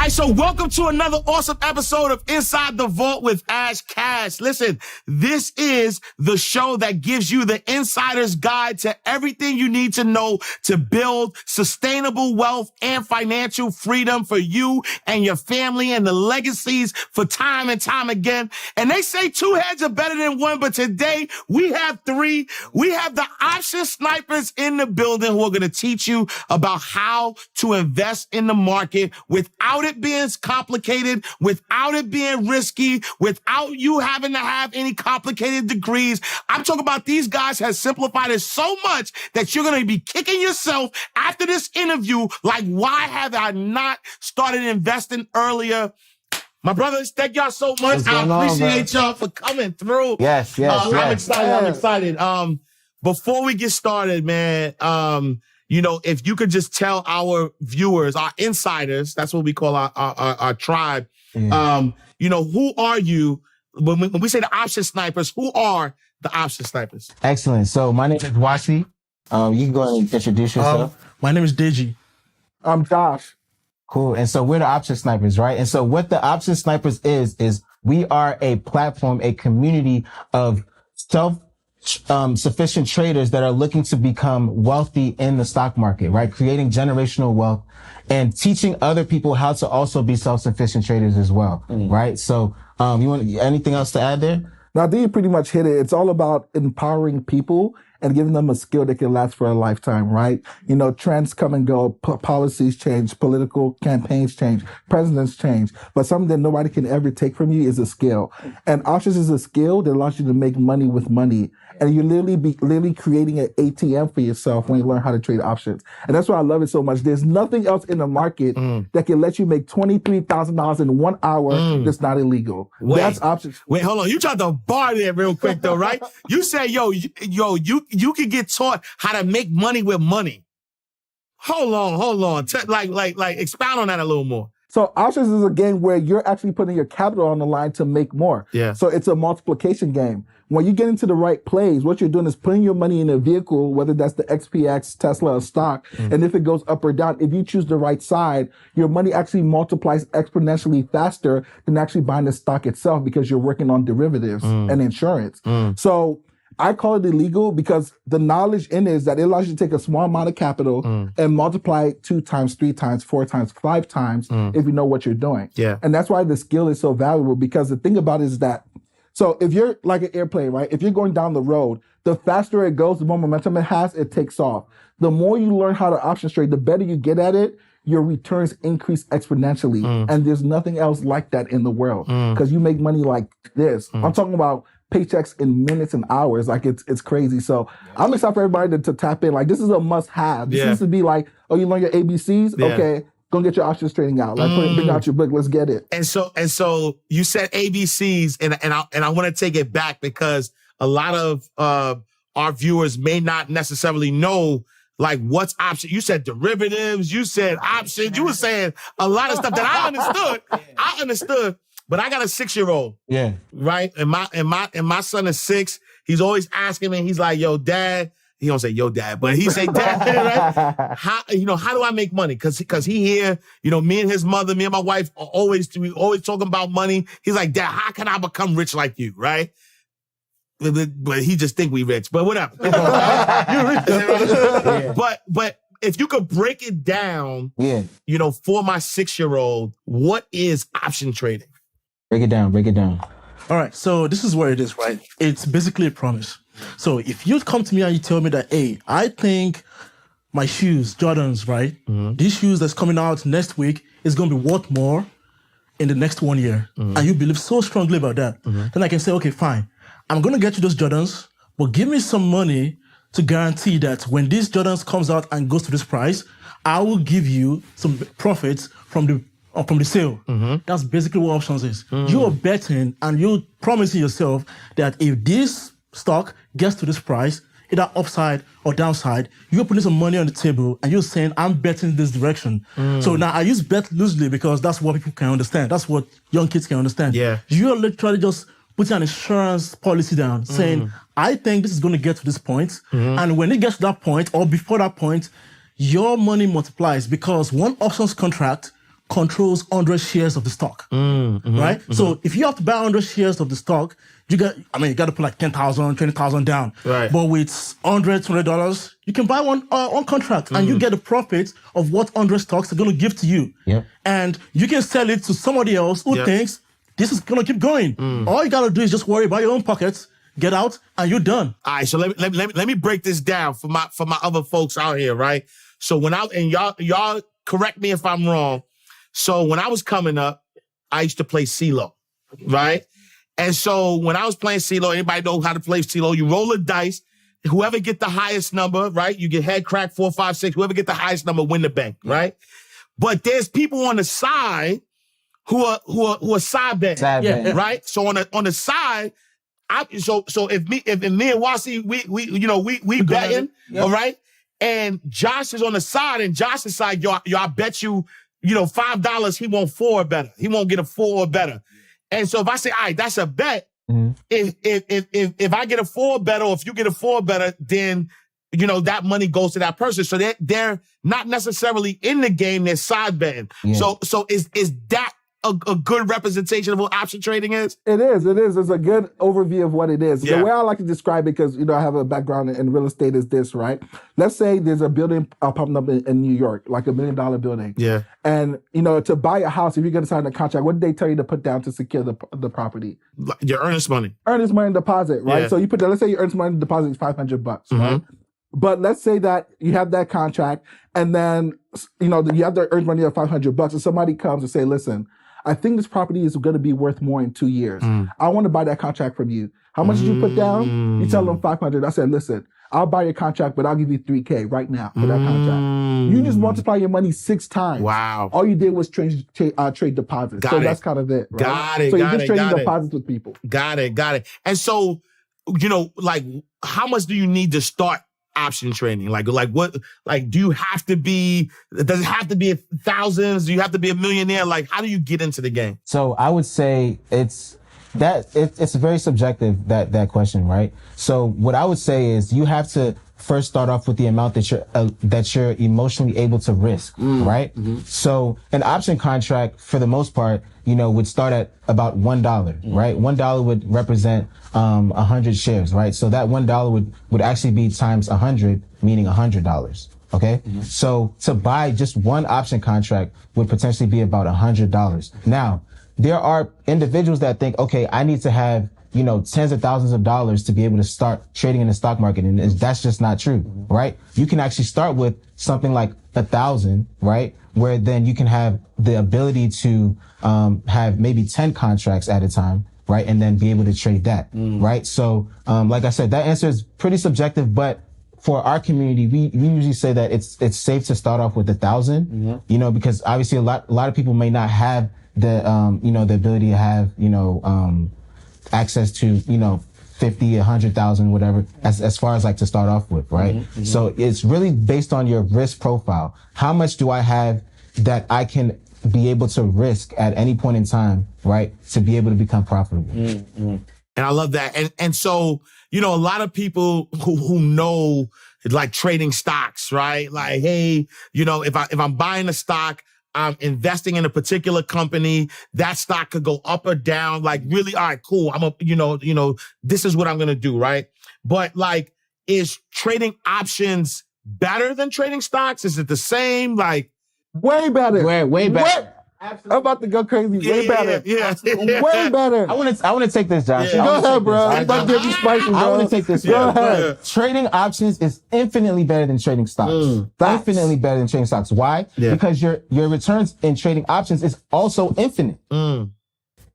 right, so welcome to another awesome episode of Inside the Vault with Ash Cash. Listen, this is the show that gives you the insider's guide to everything you need to know to build sustainable wealth and financial freedom for you and your family and the legacies for time and time again. And they say two heads are better than one, but today we have three. We have the option snipers in the building who are going to teach you about how to invest in the market without it being complicated, without it being risky, without you having to have any complicated degrees. I'm talking about these guys have simplified it so much that you're going to be kicking yourself after this interview. Like, why have I not started investing earlier? My brothers, thank y'all so much. I appreciate y'all for coming through. Yes. I'm excited. Before we get started, man, if you could just tell our viewers, our insiders, that's what we call our tribe, who are you? When we say the option snipers, who are the option snipers? Excellent. So my name is Wasi. You can go ahead and introduce yourself. My name is Deji. I'm Josh. Cool. And so we're the option snipers, right? And so what the option snipers is we are a platform, a community of sufficient traders that are looking to become wealthy in the stock market, right? Creating generational wealth and teaching other people how to also be self-sufficient traders as well, right? So, you want anything else to add there? Now, I think you pretty much hit it. It's all about empowering people and giving them a skill that can last for a lifetime, right? Trends come and go, policies change, political campaigns change, presidents change, but something that nobody can ever take from you is a skill. And options is a skill that allows you to make money with money. And you're literally creating an ATM for yourself when you learn how to trade options. And that's why I love it so much. There's nothing else in the market that can let you make $23,000 in 1 hour that's not illegal. That's options. Wait, hold on. You tried to bar there real quick though, right? You said, you can get taught how to make money with money. Hold on. Expound on that a little more. So options is a game where you're actually putting your capital on the line to make more. Yeah. So it's a multiplication game. When you get into the right plays, what you're doing is putting your money in a vehicle, whether that's the XPX, Tesla, or stock. And if it goes up or down, if you choose the right side, your money actually multiplies exponentially faster than actually buying the stock itself because you're working on derivatives and insurance. So I call it illegal because the knowledge in it is that it allows you to take a small amount of capital and multiply it 2 times, 3 times, 4 times, 5 times if you know what you're doing. Yeah. And that's why the skill is so valuable, because the thing about it is that, so if you're like an airplane, right? If you're going down the road, the faster it goes, the more momentum it has, it takes off. The more you learn how to option trade, the better you get at it, your returns increase exponentially. And there's nothing else like that in the world because you make money like this. I'm talking about paychecks in minutes and hours. Like it's crazy. So I'm excited for everybody to tap in. Like, this is a must have. This needs to be like, oh, you learn your ABCs? Yeah. Okay. Go get your options trading out. Like, bring out your book. Let's get it. And so you said ABCs, and I want to take it back because a lot of our viewers may not necessarily know like what's option. You said derivatives. You said options. You were saying a lot of stuff that I understood. But I got a 6-year-old. Yeah. Right? And my son is 6. He's always asking me. He's like, "Yo, Dad." He don't say "Yo, Dad," but he say "Dad." Right? How do I make money? Because he here. Me and his mother, me and my wife are always talking about money. He's like, "Dad, how can I become rich like you?" Right? But he just think we rich. But whatever. You're rich. Yeah. But if you could break it down, for my 6-year-old, what is option trading? Break it down. All right, so this is what it is, right? It's basically a promise. So if you come to me and you tell me that, hey, I think my shoes, Jordans, right? These shoes that's coming out next week is going to be worth more in the next 1 year. And you believe so strongly about that. Then I can say, okay, fine. I'm going to get you those Jordans, but give me some money to guarantee that when these Jordans comes out and goes to this price, I will give you some profits from the sale. That's basically what options is. You are betting and you're promising yourself that if this stock gets to this price, either upside or downside, you're putting some money on the table and you're saying, I'm betting this direction. So now I use bet loosely because that's what people can understand. That's what young kids can understand. Yeah. You're literally just putting an insurance policy down saying, I think this is going to get to this point. And when it gets to that point or before that point, your money multiplies because one options contract controls 100 shares of the stock, right? So if you have to buy 100 shares of the stock, you got to put like 10,000, 20,000 down. Right. But with $100, you can buy one contract and you get the profit of what 100 stocks are going to give to you. Yep. And you can sell it to somebody else who thinks this is going to keep going. All you got to do is just worry about your own pockets, get out, and you're done. All right, so let me break this down for my other folks out here, right? So when y'all correct me if I'm wrong. So when I was coming up, I used to play CeeLo, right? And so when I was playing CeeLo, anybody know how to play CeeLo? You roll a dice. Whoever get the highest number, right? You get head crack 4, 5, 6. Whoever get the highest number win the bank, right? But there's people on the side who are side betting, right? So on the side, so if me and Wasi we betting, all right? And Josh is on the side, and Josh is like, yo, I bet you, $5 he won't 4 or better. He won't get a 4 or better. And so if I say, all right, that's a bet, if I get a 4 or better, or if you get a 4 or better, then that money goes to that person. So they're not necessarily in the game, they're side betting. Yeah. So is that a good representation of what option trading is? It is. It's a good overview of what it is. Yeah. The way I like to describe it, because I have a background in real estate, is this, right? Let's say there's a building popping up in New York, like $1 million building. Yeah. And to buy a house, if you're going to sign a contract, what did they tell you to put down to secure the property? Your earnest money. Earnest money deposit, right? Yeah. So you put that. Let's say your earnest money deposit is $500, right? But let's say that you have that contract, and then you have the earned money of $500, and somebody comes and say, "Listen, I think this property is going to be worth more in 2 years. I want to buy that contract from you. How much did you put down?" You tell them 500. I said, "Listen, I'll buy your contract, but I'll give you $3,000 right now for that contract." You just multiply your money 6 times. Wow. All you did was trade deposits. That's kind of it. Right? Got it. So you're just trading deposits with people. Got it. And so, like, how much do you need to start option trading? Like what, do you have to be, does it have to be thousands? Do you have to be a millionaire? Like, how do you get into the game? So I would say it's very subjective, that question, right? So what I would say is you have to first start off with the amount that you're emotionally able to risk, right? So an option contract, for the most part, would start at about $1, right? $1 would represent 100 shares, right? So that $1 would actually be times 100, meaning $100. Okay. So to buy just one option contract would potentially be about $100. Now, there are individuals that think, okay, I need to have, tens of thousands of dollars to be able to start trading in the stock market. And that's just not true, right? You can actually start with something like 1,000, right? Where then you can have the ability to have maybe 10 contracts at a time, right? And then be able to trade that, right? So, like I said, that answer is pretty subjective, but for our community, we usually say that it's safe to start off with 1,000, because obviously a lot of people may not have the, the ability to have, access to, 50, 100,000, whatever, as far as like to start off with, right? So it's really based on your risk profile. How much do I have that I can be able to risk at any point in time, right? To be able to become profitable. And I love that. And so, a lot of people who know, like, trading stocks, right? Like, hey, if I'm buying a stock, I'm investing in a particular company, that stock could go up or down. Like, really, all right, cool. This is what I'm going to do, right? But, like, is trading options better than trading stocks? Is it the same? Like, way better. Way better. What? Absolutely. I'm about to go crazy. Way better. Yeah. Way better. I want to take this, Josh. Go ahead, bro. I'm about to get you spicy, bro. I want to take this. Go ahead. Trading options is infinitely better than trading stocks. Infinitely better than trading stocks. Why? Yeah. Because your returns in trading options is also infinite.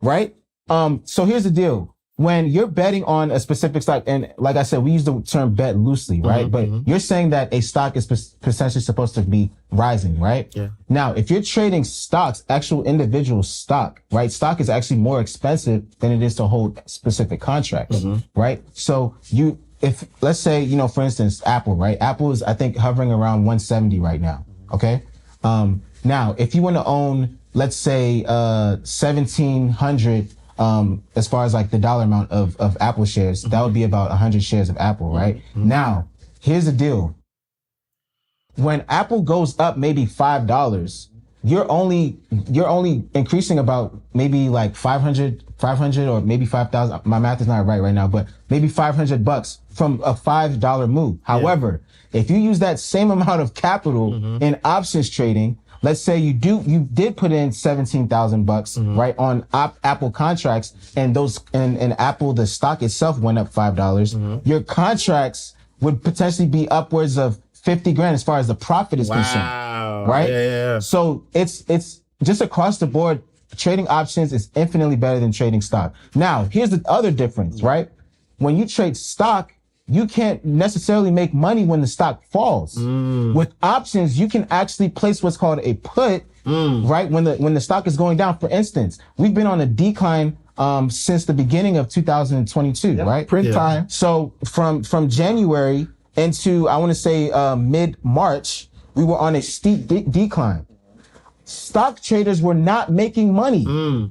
Right? So here's the deal. When you're betting on a specific stock, and like I said, we use the term bet loosely, right? But you're saying that a stock is potentially supposed to be rising, right? Yeah. Now, if you're trading stocks, actual individual stock, right? Stock is actually more expensive than it is to hold specific contracts, right? So if let's say, for instance, Apple, right? Apple is, I think, hovering around 170 right now. Okay. Now, if you want to own, let's say, 1,700, as far as like the dollar amount of Apple shares, that would be about 100 shares of Apple, right? Now, here's the deal. When Apple goes up maybe $5, you're only increasing about maybe like 500 or maybe 5,000. My math is not right now, but maybe $500 from a $5 move. However, if you use that same amount of capital in options trading, let's say you did put in $17,000, right, on Apple contracts, and and Apple, the stock itself went up $5. Your contracts would potentially be upwards of 50 grand as far as the profit is concerned, right? Yeah. So it's just across the board. Trading options is infinitely better than trading stock. Now, here's the other difference, right? When you trade stock, you can't necessarily make money when the stock falls. With options, you can actually place what's called a put, right? When the stock is going down. For instance, we've been on a decline since the beginning of 2022, right? Print time. So from January into, I want to say, mid-March, we were on a steep decline. Stock traders were not making money.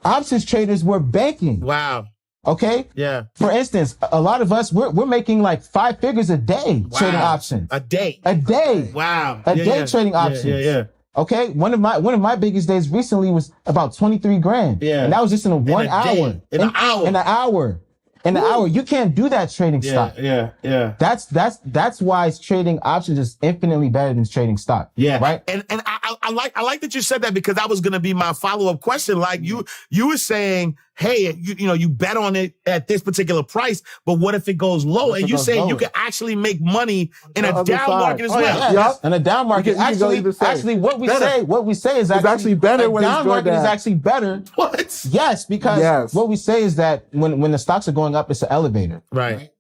Options traders were banking. Wow. Okay? Yeah. For instance, a lot of us, we're making like 5 figures a day trading options. A day. A day. Wow. A day trading options. Yeah. Okay? One of my biggest days recently was about 23 grand. Yeah. And that was just in a 1 hour. In an hour. In an hour. In an hour. You can't do that trading stock. Yeah. That's why trading options is infinitely better than trading stock. Yeah. Right? And I like that you said that, because that was going to be my follow-up question. Like you were saying, hey, you bet on it at this particular price, but what if it goes low? And you say you can actually make money in a down market as well. Yeah. In a down market, actually, what we say is actually better a when it's down going market down. is actually better. What? Yes, because what we say is that when the stocks are going up, it's an elevator. Right.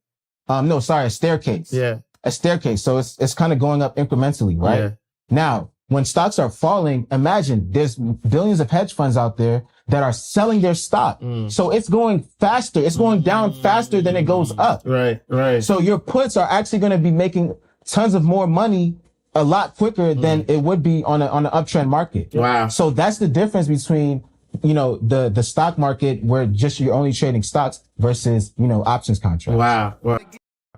No, sorry, a staircase. Yeah. A staircase. So it's kind of going up incrementally, right? Yeah. Now, when stocks are falling, imagine there's billions of hedge funds out there that are selling their stock. So it's going faster. It's going down faster than it goes up. Right. So your puts are actually going to be making tons of more money a lot quicker than it would be on an uptrend market. Wow. So that's the difference between, the stock market where just you're only trading stocks versus, options contracts. Wow.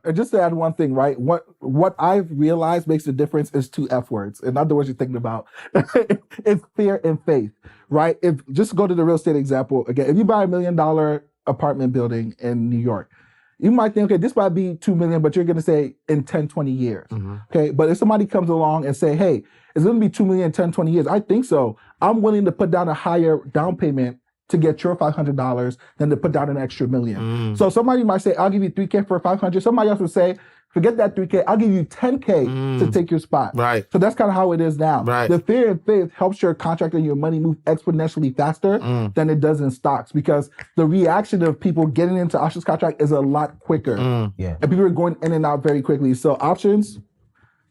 And just to add one thing, right? What I've realized makes the difference is 2 F words. In other words, you're thinking about it's fear and faith, right? Just go to the real estate example again. If you buy $1 million apartment building in New York, you might think, okay, this might be $2 million, but you're going to say in 10, 20 years. Okay. But if somebody comes along and say, hey, it's going to be $2 million in 10, 20 years, I think so. I'm willing to put down a higher down payment to get your $500 than to put down an extra $1 million. So somebody might say, I'll give you $3K for $500. Somebody else would say, forget that $3K, I'll give you $10K to take your spot. Right. So that's kind of how it is now. Right. The fear and faith helps your contract and your money move exponentially faster than it does in stocks, because the reaction of people getting into options contract is a lot quicker. Yeah. And people are going in and out very quickly. So options,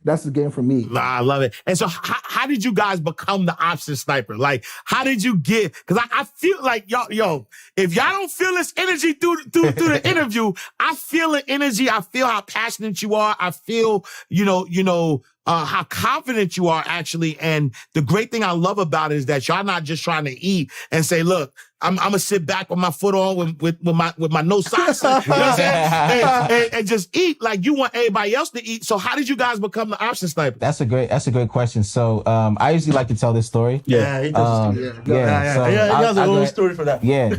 that's the game for me. I love it. And so how did you guys become the option sniper? Like, how did you get, because I feel like, yo, if y'all don't feel this energy through the interview, I feel the energy. I feel how passionate you are. I feel, how confident you are actually. And the great thing I love about it is that y'all not just trying to eat and say, look, I'm gonna sit back with my foot on with my no socks, you know what I'm saying? And just eat. Like, you want everybody else to eat. So how did you guys become the option sniper? That's a great question. So, I usually like to tell this story. Yeah, he does. He has a whole story for that. Yeah.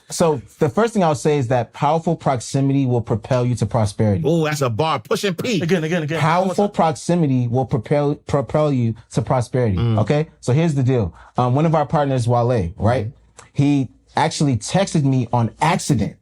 So the first thing I'll say is that powerful proximity will propel you to prosperity. Oh, that's a bar. Pushing P. Again. Powerful proximity will propel you to prosperity. Okay. So here's the deal. One of our partners, Wale, right? He actually texted me on accident.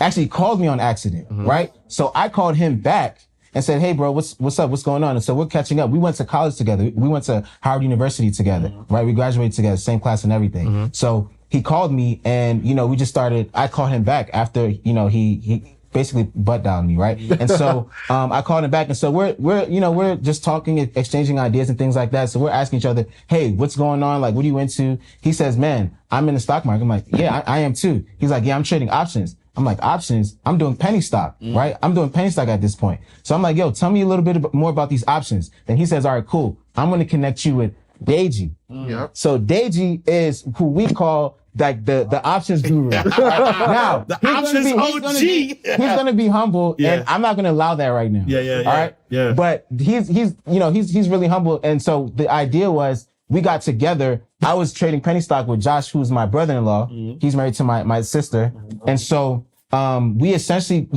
Actually called me on accident, right? So I called him back and said, hey, bro, what's up? What's going on? And so we're catching up. We went to college together. We went to Howard University together, right? We graduated together, same class and everything. So he called me and, we just started, I called him back after, he basically butt dialed me, right? And so I called him back, and so we're just talking, exchanging ideas and things like that. So we're asking each other, hey, what's going on? Like, what are you into? He says, man, I'm in the stock market. I'm like, yeah, I am too. He's like, yeah, I'm trading options. I'm like, options? I'm doing penny stock, right? I'm doing penny stock at this point. So I'm like, yo, tell me a little bit more about these options. Then he says, all right, cool. I'm going to connect you with Deji. So Deji is who we call like the options guru. Now, the options OG. He's gonna be humble, and I'm not gonna allow that right now. Yeah. All right. Yeah. But he's really humble, and so the idea was we got together. I was trading penny stock with Josh, who's my brother-in-law. He's married to my sister. And so, we essentially,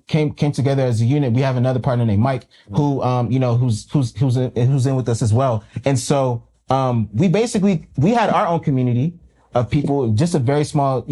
came together as a unit. We have another partner named Mike who, who's in with us as well. And so, we had our own community of people, just a very small,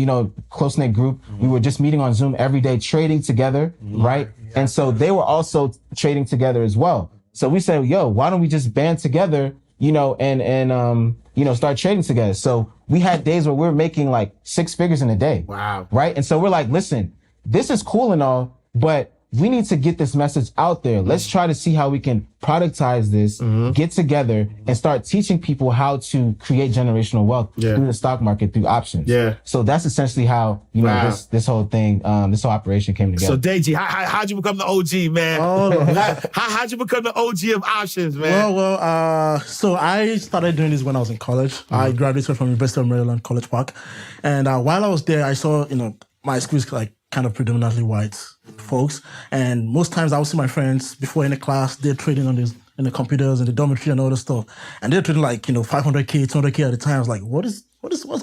close-knit group. We were just meeting on Zoom every day, trading together, right? And so they were also trading together as well. So we said, yo, why don't we just band together, and start trading together. So we had days where we were making like 6 figures in a day. Wow. Right? And so we're like, listen, this is cool and all, but we need to get this message out there. Let's try to see how we can productize this, get together, and start teaching people how to create generational wealth through the stock market, through options. Yeah. So that's essentially how, this whole thing, this whole operation came together. So Deji, how'd you become the OG, man? How'd you become the OG of options, man? So I started doing this when I was in college. I graduated from University of Maryland, College Park. And while I was there, I saw, my school is like kind of predominantly white folks. And most times I would see my friends before any class, they're trading on in the computers and the dormitory and all this stuff. And they're trading like, 500K, 200K at a time. I was like, what's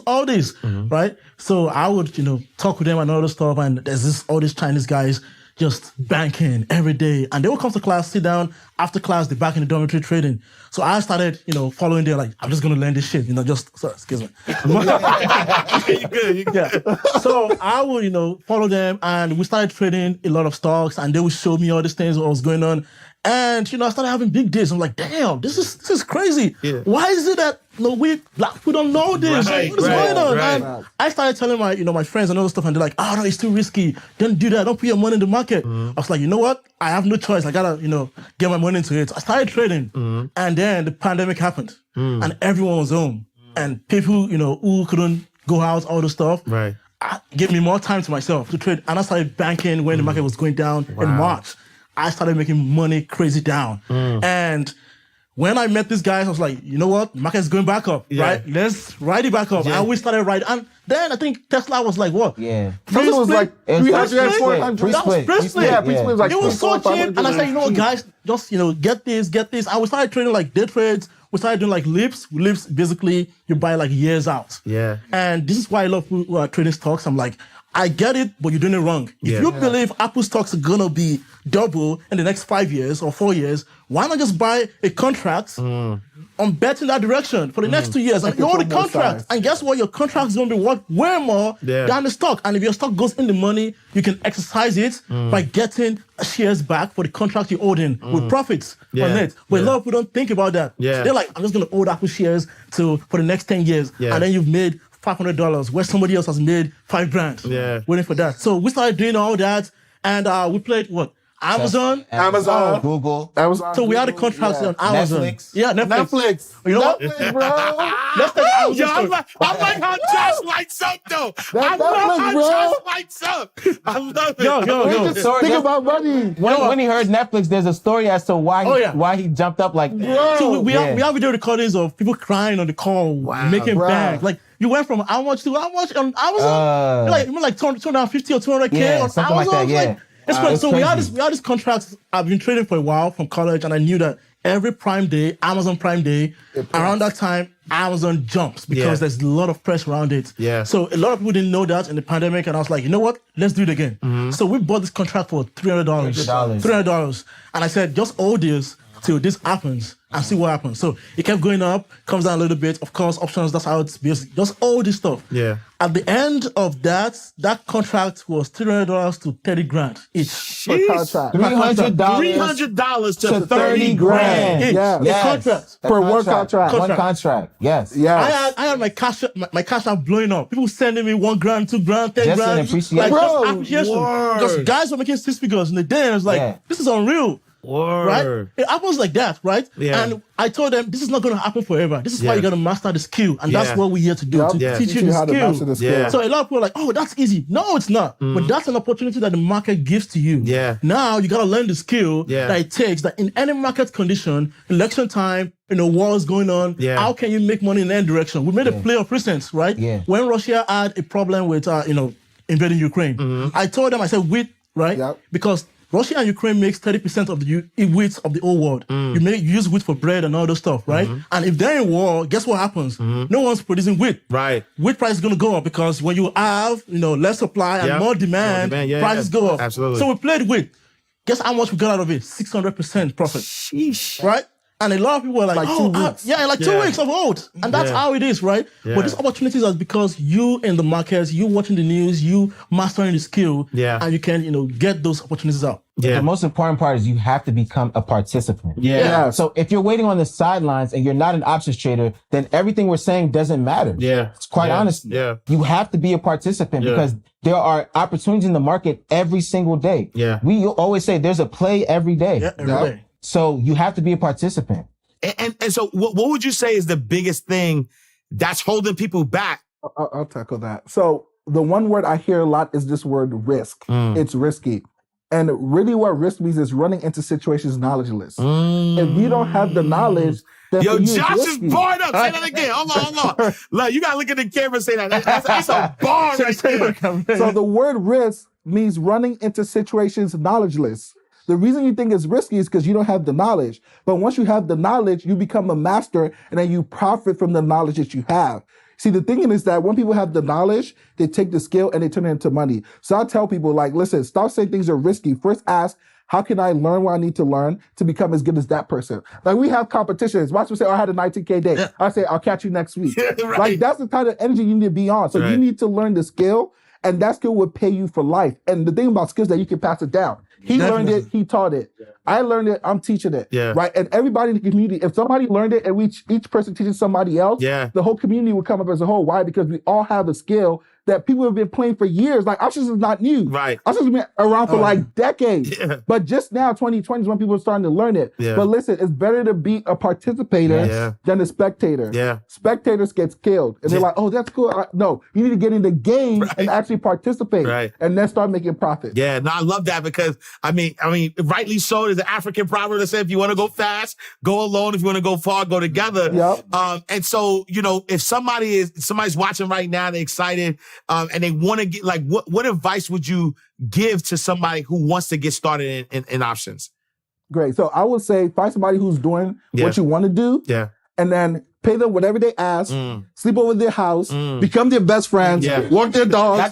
all this? Right? So I would, talk with them and all this stuff. And there's all these Chinese guys just banking every day. And they would come to class, sit down. After class, they're back in the dormitory trading. So I started, following them, like, I'm just going to learn this shit, excuse me. You good. Yeah. So I would, follow them, and we started trading a lot of stocks, and they would show me all these things, what was going on. And, I started having big days. I'm like, damn, this is crazy. Yeah. Why is it that we black people don't know this? What is going on? Right. And I started telling my friends and all this stuff, and they're like, oh no, it's too risky. Don't do that. Don't put your money in the market. I was like, you know what? I have no choice. I gotta, get my money into it. I started trading, and then the pandemic happened, and everyone was home, and people, who couldn't go out, all the stuff. Right. Gave me more time to myself to trade, and I started banking when the market was going down in March. I started making money crazy down. And when I met these guys, I was like, you know what? The market is going back up, right? Let's ride it back up. And we started riding. And then I think Tesla was like, what? Yeah. Tesla was like 300, 400. Pre-split. Yeah, pre-split was like it was so 400, cheap. And I said, you know what, guys, just, get this. And we started trading like day trades. We started doing like lips. Lips, basically, you buy like years out. Yeah. And this is why I love people who are trading stocks. I'm like, I get it, but you're doing it wrong. If you believe Apple stocks are gonna be double in the next 5 years or 4 years, why not just buy a contract on bet in that direction for the next 2 years? And you own the contract. And guess what? Your contract is gonna be worth way more than the stock. And if your stock goes in the money, you can exercise it by getting shares back for the contract you owed in with profits on it. But a lot of people don't think about that. Yeah. They're like, I'm just gonna hold Apple shares for the next 10 years. Yeah. And then you've made $500 where somebody else has made $5,000 waiting for that. So we started doing all that, and we played what? Amazon, Google, Amazon. So we had a contract on Amazon. Netflix. Yeah, Netflix. You know what? Netflix, bro. Let's take Amazon. Yo, I like how Josh lights up, though. I love how Josh lights up. I love it. Yo. Think about money. When he heard Netflix, there's a story as to why he jumped up like that. So we have video recordings of people crying on the call, making bank. Like, you went from how much to how much on Amazon? Like 250 or 200K on something Amazon. like that, yeah. It's crazy. So we had this contract. I've been trading for a while from college, and I knew that every Prime Day, Amazon Prime Day, around that time, Amazon jumps because there's a lot of press around it. Yeah. So a lot of people didn't know that in the pandemic, and I was like, you know what? Let's do it again. So we bought this contract for $300. $300. And I said, just hold this till this happens and see what happens. So it kept going up, comes down a little bit. Of course, options, that's how it's basically, just all this stuff. Yeah. At the end of that contract was $300 to $30,000 each. Per contract. $300 to $30,000 each. Yeah. The contract. Per work contract. One contract. Yes. Yeah. I had my cash app blowing up. People sending me $1,000, $2,000, $10,000. Just in appreciation. Like, Bro, just appreciation. Because guys were making 6 figures in the day, and I was like, this is unreal. Word. Right? It happens like that, right? Yeah. And I told them, this is not going to happen forever. This is why you got to master the skill. And that's what we're here to do, to teach you the how to master the skill. So a lot of people are like, oh, that's easy. No, it's not. But that's an opportunity that the market gives to you. Yeah. Now you got to learn the skill that it takes, that in any market condition, election time, wars going on, how can you make money in any direction? We made a play of recent, right? Yeah. When Russia had a problem with, invading Ukraine, I told them, I said, wait, right? Yep. Because Russia and Ukraine makes 30% of the wheat of the whole world. You use wheat for bread and all those stuff, right? And if they're in war, guess what happens? No one's producing wheat. Right. Wheat price is going to go up because when you have, less supply and more demand, prices go up. Absolutely. So we played wheat. Guess how much we got out of it? 600% profit. Sheesh. Right? And a lot of people are like 2 weeks. 2 weeks of old. And that's how it is, right? Yeah. But these opportunities are because you in the markets, you watching the news, you mastering the skill, and you can, get those opportunities out. Yeah. The most important part is you have to become a participant. Yeah. So if you're waiting on the sidelines and you're not an options trader, then everything we're saying doesn't matter. Yeah. It's quite honest. Yeah. You have to be a participant because there are opportunities in the market every single day. Yeah. We always say there's a play every day. Yeah, every day. So you have to be a participant. And so what would you say is the biggest thing that's holding people back? I'll tackle that. So the one word I hear a lot is this word risk. It's risky. And really what risk means is running into situations knowledgeless. If you don't have the knowledge, then Yo, for you, Josh it's is risky. barred up. Say that again. Hold on. Like, you got to look at the camera and say that. That's a bar right there. So the word risk means running into situations knowledgeless. The reason you think it's risky is because you don't have the knowledge. But once you have the knowledge, you become a master and then you profit from the knowledge that you have. See, the thing is that when people have the knowledge, they take the skill and they turn it into money. So I tell people, like, listen, stop saying things are risky. First ask, how can I learn what I need to learn to become as good as that person? Like, we have competitions. Watch me say, I had a 19K day. I say, I'll catch you next week. Right. Like, that's the kind of energy you need to be on. So you need to learn the skill, and that skill will pay you for life. And the thing about skills is that you can pass it down. He learned it, he taught it. I learned it, I'm teaching it. Right? And everybody in the community, if somebody learned it and each person teaches somebody else, the whole community will come up as a whole. Why? Because we all have a skill that people have been playing for years. Like, options is not new. Right. Options has been around for like decades. But just now, 2020 is when people are starting to learn it. But listen, it's better to be a participator than a spectator. Spectators gets killed. And they're like, oh, that's cool. No, you need to get in the game and actually participate. And then start making profit. Yeah, no, I love that because, I mean, rightly so. There's an African proverb that says, if you want to go fast, go alone. If you want to go far, go together. And so, if somebody's watching right now, they're excited, and they want to get, like, what advice would you give to somebody who wants to get started in options? Great. So I would say find somebody who's doing what you want to do. And then pay them whatever they ask, sleep over their house, become their best friends, walk their dogs.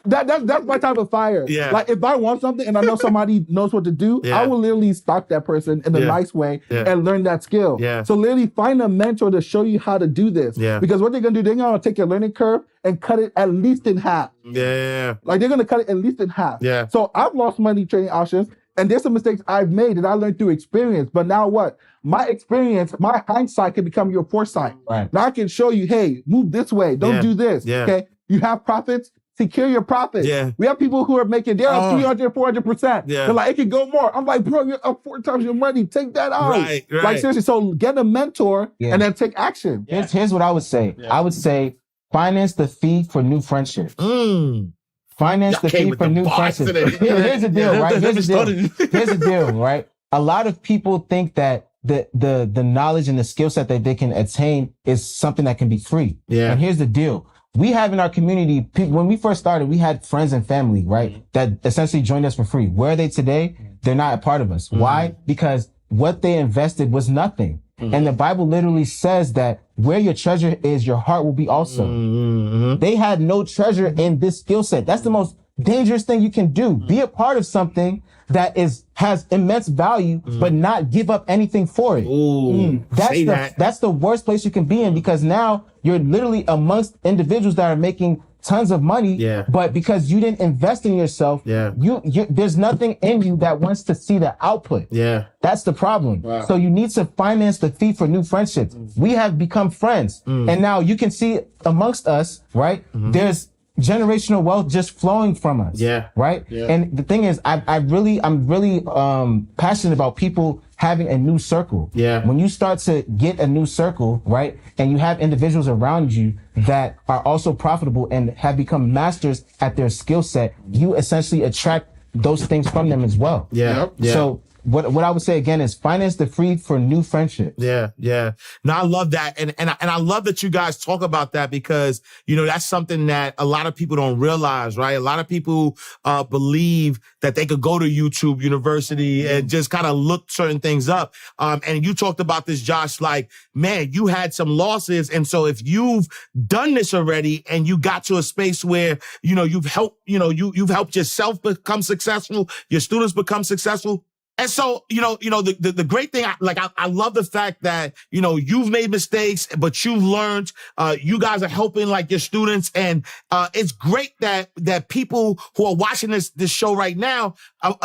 That's my type of fire. Like, if I want something and I know somebody knows what to do, I will literally stalk that person in a nice way and learn that skill. So literally find a mentor to show you how to do this. Because what they're going to do, they're going to take your learning curve and cut it at least in half. Like, they're going to cut it at least in half. So I've lost money trading options. And there's some mistakes I've made that I learned through experience. But now what? My experience, my hindsight can become your foresight. Now I can show you, hey, move this way. Don't do this. Okay? You have profits. Secure your profits. We have people who are making, they're up 300, 400%. They're like, it can go more. I'm like, bro, you're up 4 times your money. Take that out. Like, seriously. So get a mentor and then take action. Here's what I would say. I would say finance the fee for new friendships. Finance the fee for new friendships. Here's the deal, right? Here's the deal, right? A lot of people think that the knowledge and the skill set that they can attain is something that can be free. And here's the deal. We have in our community, when we first started, we had friends and family, right? That essentially joined us for free. Where are they today? They're not a part of us. Why? Because what they invested was nothing. And the Bible literally says that where your treasure is, your heart will be also. They had no treasure in this skill set. That's the most dangerous thing you can do. Be a part of something that has immense value, but not give up anything for it. That's the worst place you can be in, because now you're literally amongst individuals that are making tons of money, but because you didn't invest in yourself, you there's nothing in you that wants to see the output. That's the problem. So you need to finance the fee for new friendships. We have become friends, and now you can see amongst us, right? There's generational wealth just flowing from us. Right? And the thing is, I'm really passionate about people having a new circle. When you start to get a new circle, right, and you have individuals around you that are also profitable and have become masters at their skill set, you essentially attract those things from them as well. So what I would say again is finance the free for new friendships. Yeah, yeah. No, I love that. And I love that you guys talk about that because, that's something that a lot of people don't realize, right? A lot of people believe that they could go to YouTube University and just kind of look certain things up. And you talked about this, Josh, like, man, you had some losses. And so if you've done this already and you got to a space where, you've helped, you've helped yourself become successful, your students become successful. And so, the great thing, I love the fact that, you've made mistakes, but you've learned, you guys are helping like your students. And, it's great that people who are watching this show right now,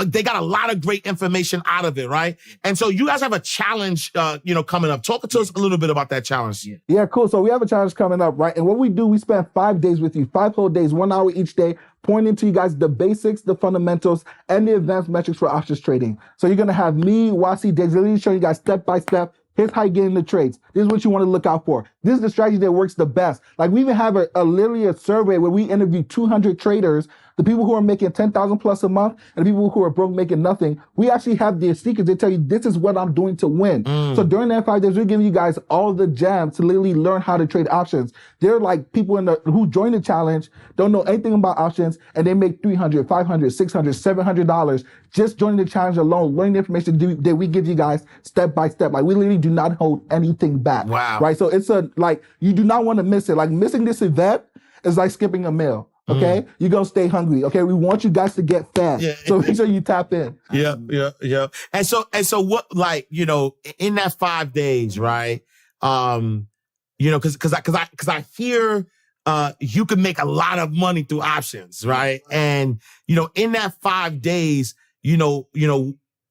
they got a lot of great information out of it. Right. And so you guys have a challenge, coming up. Talk to us a little bit about that challenge. Yeah, cool. So we have a challenge coming up, right? And what we do, we spend 5 days with you, 5 whole days, 1 hour each day, pointing to you guys the basics, the fundamentals, and the advanced metrics for options trading. So you're going to have me, Wasi, Diggs, literally showing you guys step by step. Here's how you get into trades. This is what you want to look out for. This is the strategy that works the best. Like we even have literally a survey where we interview 200 traders, the people who are making 10,000 plus a month and the people who are broke making nothing. We actually have their secrets. They tell you, this is what I'm doing to win. So during that 5 days, we're giving you guys all the gems to literally learn how to trade options. They're like people who join the challenge, don't know anything about options, and they make $300, $500, $600, $700 just joining the challenge alone, learning the information that we give you guys step by step. Like we literally do not hold anything back. Wow. Right? So it's you do not want to miss it. Like missing this event is like skipping a meal. Okay, you're gonna stay hungry. Okay, we want you guys to get fat, so make sure you tap in. Yeah. And so what, in that 5 days, right? Because I hear you can make a lot of money through options, right? And in that 5 days,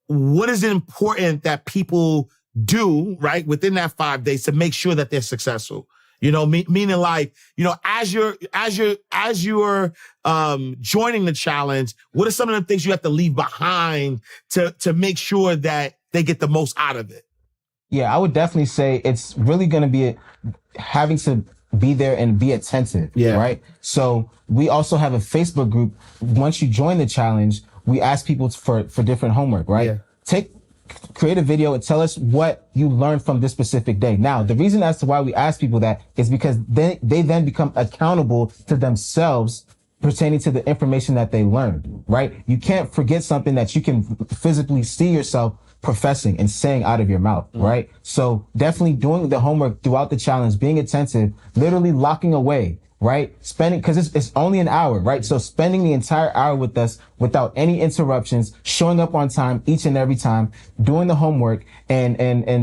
what is it important that people do, right, within that 5 days to make sure that they're successful? Meaning like, as you're joining the challenge, what are some of the things you have to leave behind to make sure that they get the most out of it? Yeah, I would definitely say it's really going to be having to be there and be attentive. Yeah. Right. So we also have a Facebook group. Once you join the challenge, we ask people for different homework, right? Yeah. Create a video and tell us what you learned from this specific day. Now, the reason as to why we ask people that is because they then become accountable to themselves pertaining to the information that they learned, right? You can't forget something that you can physically see yourself professing and saying out of your mouth, right? So definitely doing the homework throughout the challenge, being attentive, literally locking away, right? Spending, because it's only an hour, right? So spending the entire hour with us without any interruptions, showing up on time each and every time, doing the homework and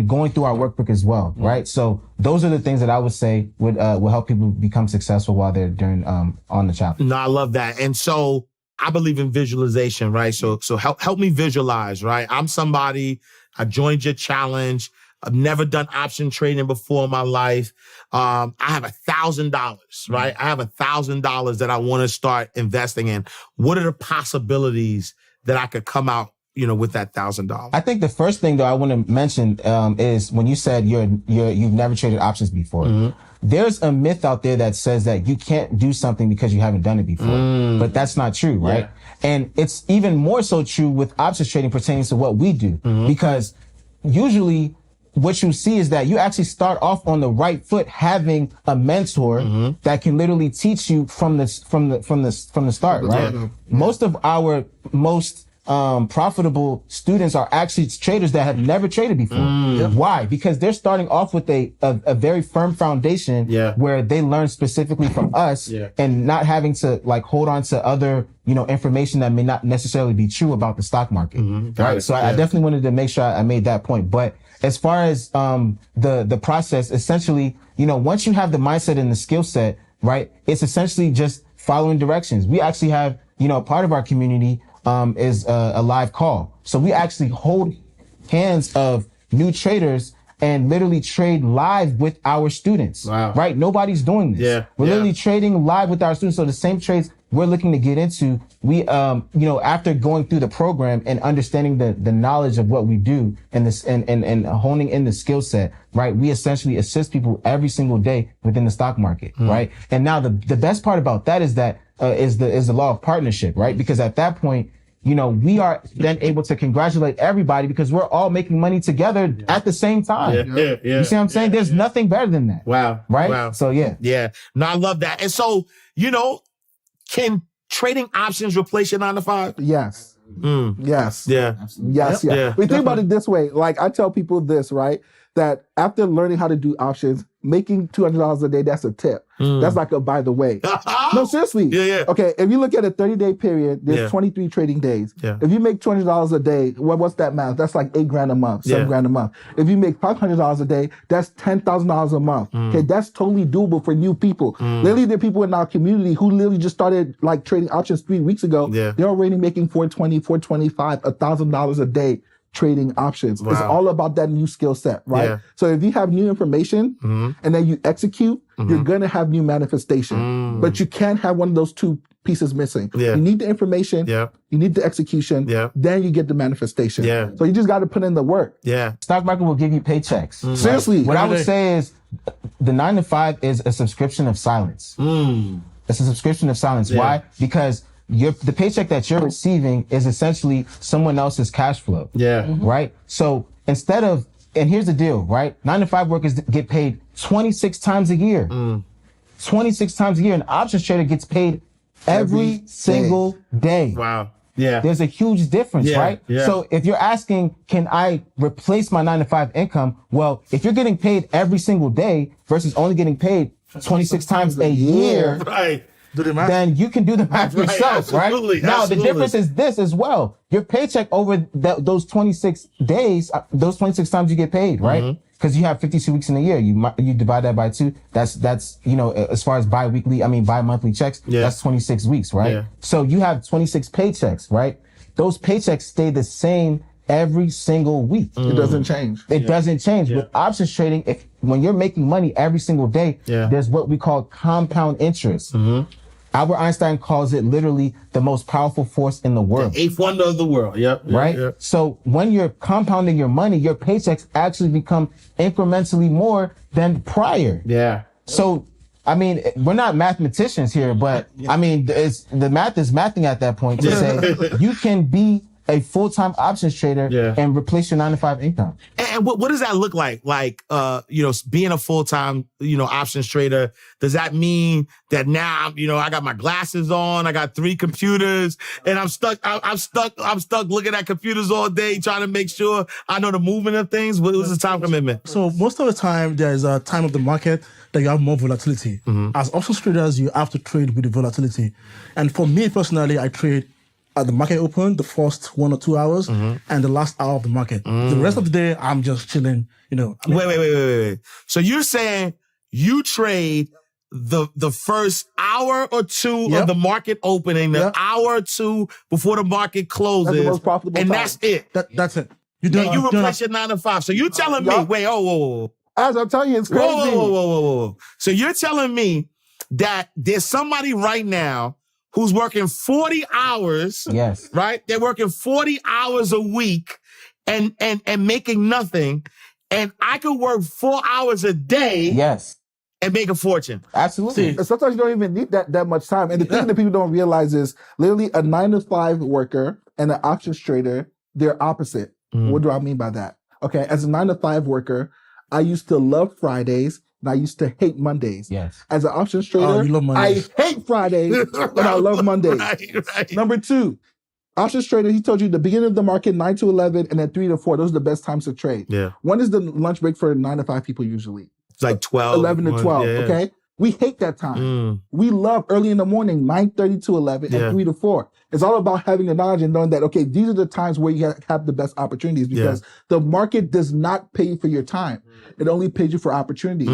going through our workbook as well, right? So those are the things that I would say would help people become successful while they're doing on the challenge. No, I love that. And so I believe in visualization, right? So help me visualize, right? I'm somebody, I joined your challenge. I've never done option trading before in my life. I have $1,000, right? I have $1,000 that I want to start investing in. What are the possibilities that I could come out, with that $1,000? I think the first thing though I want to mention is when you said you've never traded options before. There's a myth out there that says that you can't do something because you haven't done it before, but that's not true, right? Yeah. And it's even more so true with options trading pertaining to what we do, because usually what you see is that you actually start off on the right foot, having a mentor that can literally teach you from the start, right? Yeah. Most of our most profitable students are actually traders that have never traded before. Why? Because they're starting off with a very firm foundation where they learn specifically from us and not having to hold on to other, information that may not necessarily be true about the stock market. Right. So I definitely wanted to make sure I made that point. But as far as the process, essentially, once you have the mindset and the skill set, right, it's essentially just following directions. We actually have, part of our community is a live call. So we actually hold hands of new traders and literally trade live with our students. Wow. Right? Nobody's doing this. Yeah. We're literally trading live with our students. So the same trades we're looking to get into, we, after going through the program and understanding the knowledge of what we do and this and honing in the skill set, right? We essentially assist people every single day within the stock market, right? And now the best part about that is that is the law of partnership, right? Because at that point, we are then able to congratulate everybody because we're all making money together at the same time. Yeah. You see what I'm saying? There's nothing better than that. Wow. Right? Wow. So yeah. Yeah. No, I love that. And so, can trading options replace your 9 to 5? Yes. Yes. Yeah. Yes. Yeah. Yeah. We think about it this way. Like I tell people this, right? That after learning how to do options, making $200 a day, that's a tip. That's like a by the way. No, seriously. Yeah. Okay, if you look at a 30-day period, there's 23 trading days. Yeah. If you make $200 a day, what's that math? That's like $8,000 a month, $7,000 a month. If you make $500 a day, that's $10,000 a month. Okay, that's totally doable for new people. Literally, there are people in our community who literally just started like trading options 3 weeks ago. Yeah. They're already making $420, $425, $1,000 a day trading options. It's all about that new skill set, right? Yeah. So if you have new information and then you execute, you're going to have new manifestation. But you can't have one of those two pieces missing. Yeah. You need the information, Yeah. you need the execution, then you get the manifestation. Yeah. So you just got to put in the work. Yeah. Stock market will give you paychecks. right? Seriously. What I would say is the 9 to 5 is a subscription of silence. It's a subscription of silence. Yeah. Why? Because the paycheck that you're receiving is essentially someone else's cash flow. Yeah. Right? So instead of, and here's the deal, right? 9 to 5 workers get paid 26 times a year. 26 times a year. An options trader gets paid every single day. Wow. Yeah. There's a huge difference, right? Yeah. So if you're asking, can I replace my 9 to 5 income? Well, if you're getting paid every single day versus only getting paid 26 times a year, Right. then you can do the math yourself, absolutely, right? Now, absolutely. the difference is this as well. Your paycheck over those 26 days, those 26 times you get paid, right? Because you have 52 weeks in a year. You divide that by 2. That's as far as bi-monthly checks, that's 26 weeks, right? Yeah. So you have 26 paychecks, right? Those paychecks stay the same every single week. It doesn't change. It doesn't change. With options trading, when you're making money every single day, there's what we call compound interest. Albert Einstein calls it literally the most powerful force in the world. The 8th wonder of the world. Yep. Right? Yep. So when you're compounding your money, your paychecks actually become incrementally more than prior. Yeah. So, we're not mathematicians here, but the math is mathing at that point to say you can be a full-time options trader and replace your 9 to 5 income. And what does that look like? Like, being a full-time, options trader, does that mean that now, I got my glasses on, I got 3 computers, and I'm stuck looking at computers all day trying to make sure I know the movement of things? What was the time commitment? So most of the time, there is a time of the market that you have more volatility. As options traders, you have to trade with the volatility. And for me personally, I trade at the market open, the first 1 or 2 hours, and the last hour of the market. The rest of the day, I'm just chilling, Wait. So you're saying you trade the first hour or 2 of the market opening, the hour or 2 before the market closes, That's the most profitable and time. that's it. That's it. And you replace your 9 to 5. So you're telling me, wait, whoa. As I'm telling you, it's crazy. Whoa. So you're telling me that there's somebody right now who's working 40 hours. Yes. Right? They're working 40 hours a week and making nothing. And I could work 4 hours a day. Yes. And make a fortune. Absolutely. And sometimes you don't even need that much time. And the thing that people don't realize is literally a 9 to 5 worker and an options trader, they're opposite. What do I mean by that? Okay, as a 9 to 5 worker, I used to love Fridays and I used to hate Mondays. Yes. As an options trader, you love I Mondays. hate Fridays and I love Mondays. Right. Number 2, options trader, he told you the beginning of the market, 9 to 11, and then 3 to 4. Those are the best times to trade. Yeah. When is the lunch break for 9 to 5 people usually? It's like 12. 11 to 12, Yeah. okay? We hate that time. We love early in the morning, 9:30 to 11 and 3 to 4. It's all about having the knowledge and knowing that, okay, these are the times where you have the best opportunities because the market does not pay you for your time. It only pays you for opportunity.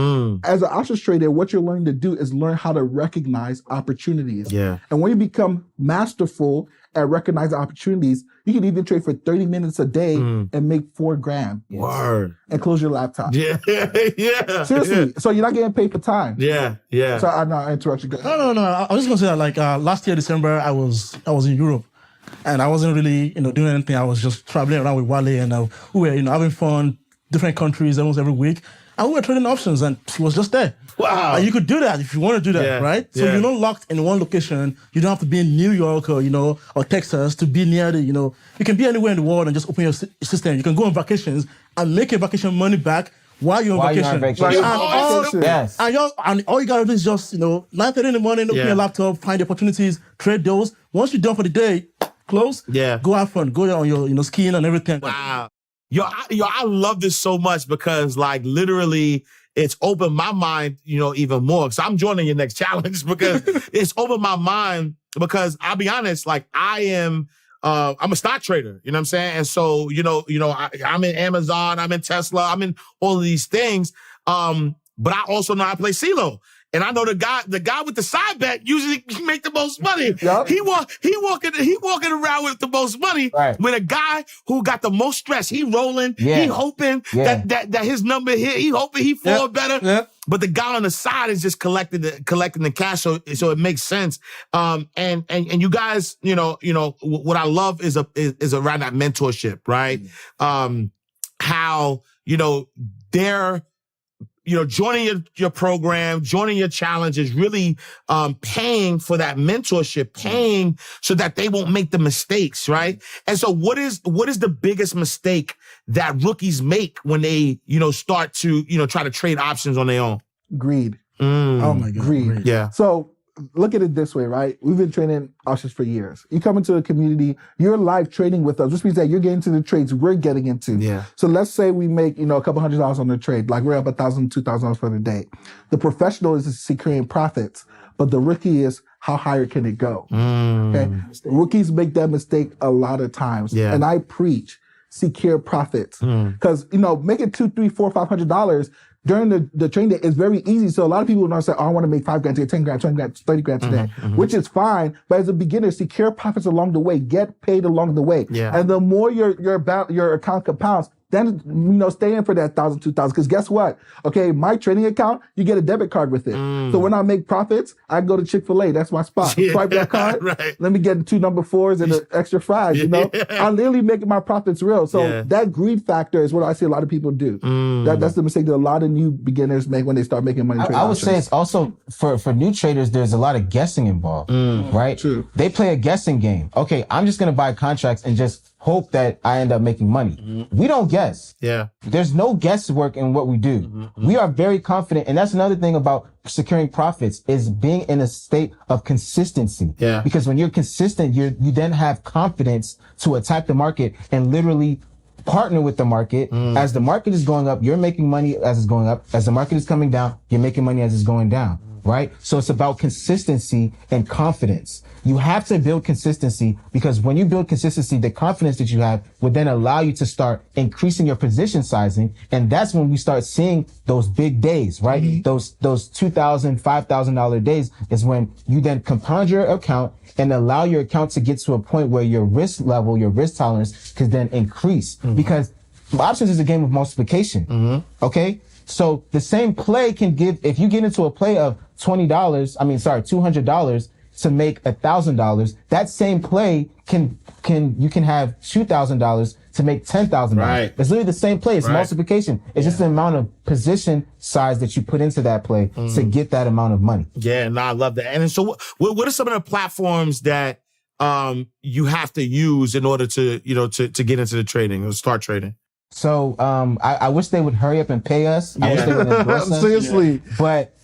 As an options trader, what you're learning to do is learn how to recognize opportunities. Yeah. And when you become masterful at recognizing opportunities, you can even trade for 30 minutes a day and make $4,000. Word. And close your laptop. Yeah. Yeah. Seriously. So you're not getting paid for time. Yeah. Yeah. So I know I interrupted you. Go ahead. No. I was just gonna say that like last year December I was in Europe, and I wasn't really doing anything. I was just traveling around with Wale, and we were having fun, different countries almost every week. and we were trading options, and she was just there. Wow. And you could do that if you want to do that, Yeah, right? So yeah. you're not locked in one location. You don't have to be in New York or, or Texas to be near the, you can be anywhere in the world and just open your system. You can go on vacations and make your vacation money back while you're on vacation. Yes. And all you gotta do is just, 9:30 in the morning, open your laptop, find the opportunities, trade those. Once you're done for the day, close. Yeah. Go have fun. Go on your skiing and everything. Wow. I love this so much because like literally it's opened my mind, even more. So I'm joining your next challenge because it's opened my mind because I'll be honest, like I'm a stock trader, you know what I'm saying? And so, I'm in Amazon, I'm in Tesla, I'm in all of these things. But I also know how to play CeeLo. And I know the guy with the side bet usually make the most money. Yep. He walking around with the most money. Right. With a guy who got the most stress. He rolling. Yeah. He hoping that his number hit. He hoping he fall better. Yeah. But the guy on the side is just collecting the cash, so it makes sense. And you guys, what I love is around that mentorship, right? How they're joining your program, joining your challenge is really paying for that mentorship, paying so that they won't make the mistakes, right? And so what is the biggest mistake that rookies make when they, start to, try to trade options on their own? Greed. Oh my God. Greed. Yeah. So look at it this way, right? We've been trading options for years. You come into a community, you're live trading with us, which means that you're getting into the trades we're getting into. Yeah. So let's say we make, a couple $100s on the trade, like we're up $1,000, $2,000 for the day. The professional is securing profits, but the rookie is how higher can it go? Okay. Rookies make that mistake a lot of times. Yeah. And I preach secure profits because, making $200, $300, $400, $500 during the trading day is very easy. So a lot of people don't say, I want to make $5 grand today, 10 grand, 20 grand, 30 grand today, which is fine. But as a beginner, secure profits along the way, get paid along the way. Yeah. And the more your account compounds, then, stay in for that $1,000, $2,000. Because guess what? Okay, my trading account, you get a debit card with it. So when I make profits, I go to Chick-fil-A. That's my spot. Yeah, Swipe that card. right. Let me get 2 number 4s and an extra fries, I'm literally making my profits real. So that greed factor is what I see a lot of people do. That's the mistake that a lot of new beginners make when they start making money. I would say it's also for new traders, there's a lot of guessing involved, right? True. They play a guessing game. Okay, I'm just going to buy contracts and just hope that I end up making money. We don't guess. Yeah. There's no guesswork in what we do. We are very confident. And that's another thing about securing profits is being in a state of consistency. Yeah. Because when you're consistent, you then have confidence to attack the market and literally partner with the market. As the market is going up, you're making money as it's going up. As the market is coming down, you're making money as it's going down. Right? So it's about consistency and confidence. You have to build consistency because when you build consistency, the confidence that you have would then allow you to start increasing your position sizing. And that's when we start seeing those big days, right? Those $2,000, $5,000 days is when you then compound your account and allow your account to get to a point where your risk level, your risk tolerance could then increase because options is a game of multiplication. Okay. So the same play can give, if you get into a play of $200 to make $1,000, that same play you can have $2,000 to make $10,000. Right. It's literally the same play. It's Right. multiplication. It's just the amount of position size that you put into that play to get that amount of money. Yeah, no, I love that. And so what are some of the platforms that you have to use in order to get into the trading or start trading? So I wish they would hurry up and pay us. I wish they would endorse us. Seriously. But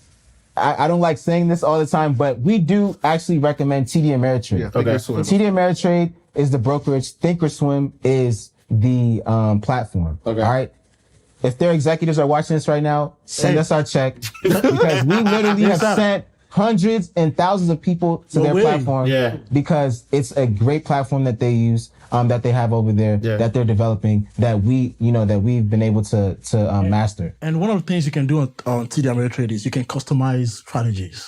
I don't like saying this all the time, but we do actually recommend TD Ameritrade. Yeah, Thinkorswim. TD Ameritrade is the brokerage. Thinkorswim is the platform. Okay. All right. If their executives are watching this right now, send us our check because we literally have sent hundreds and thousands of people to their platform because it's a great platform that they use. That they have over there, that they're developing, that we've been able to master. And one of the things you can do on TD Ameritrade is you can customize strategies.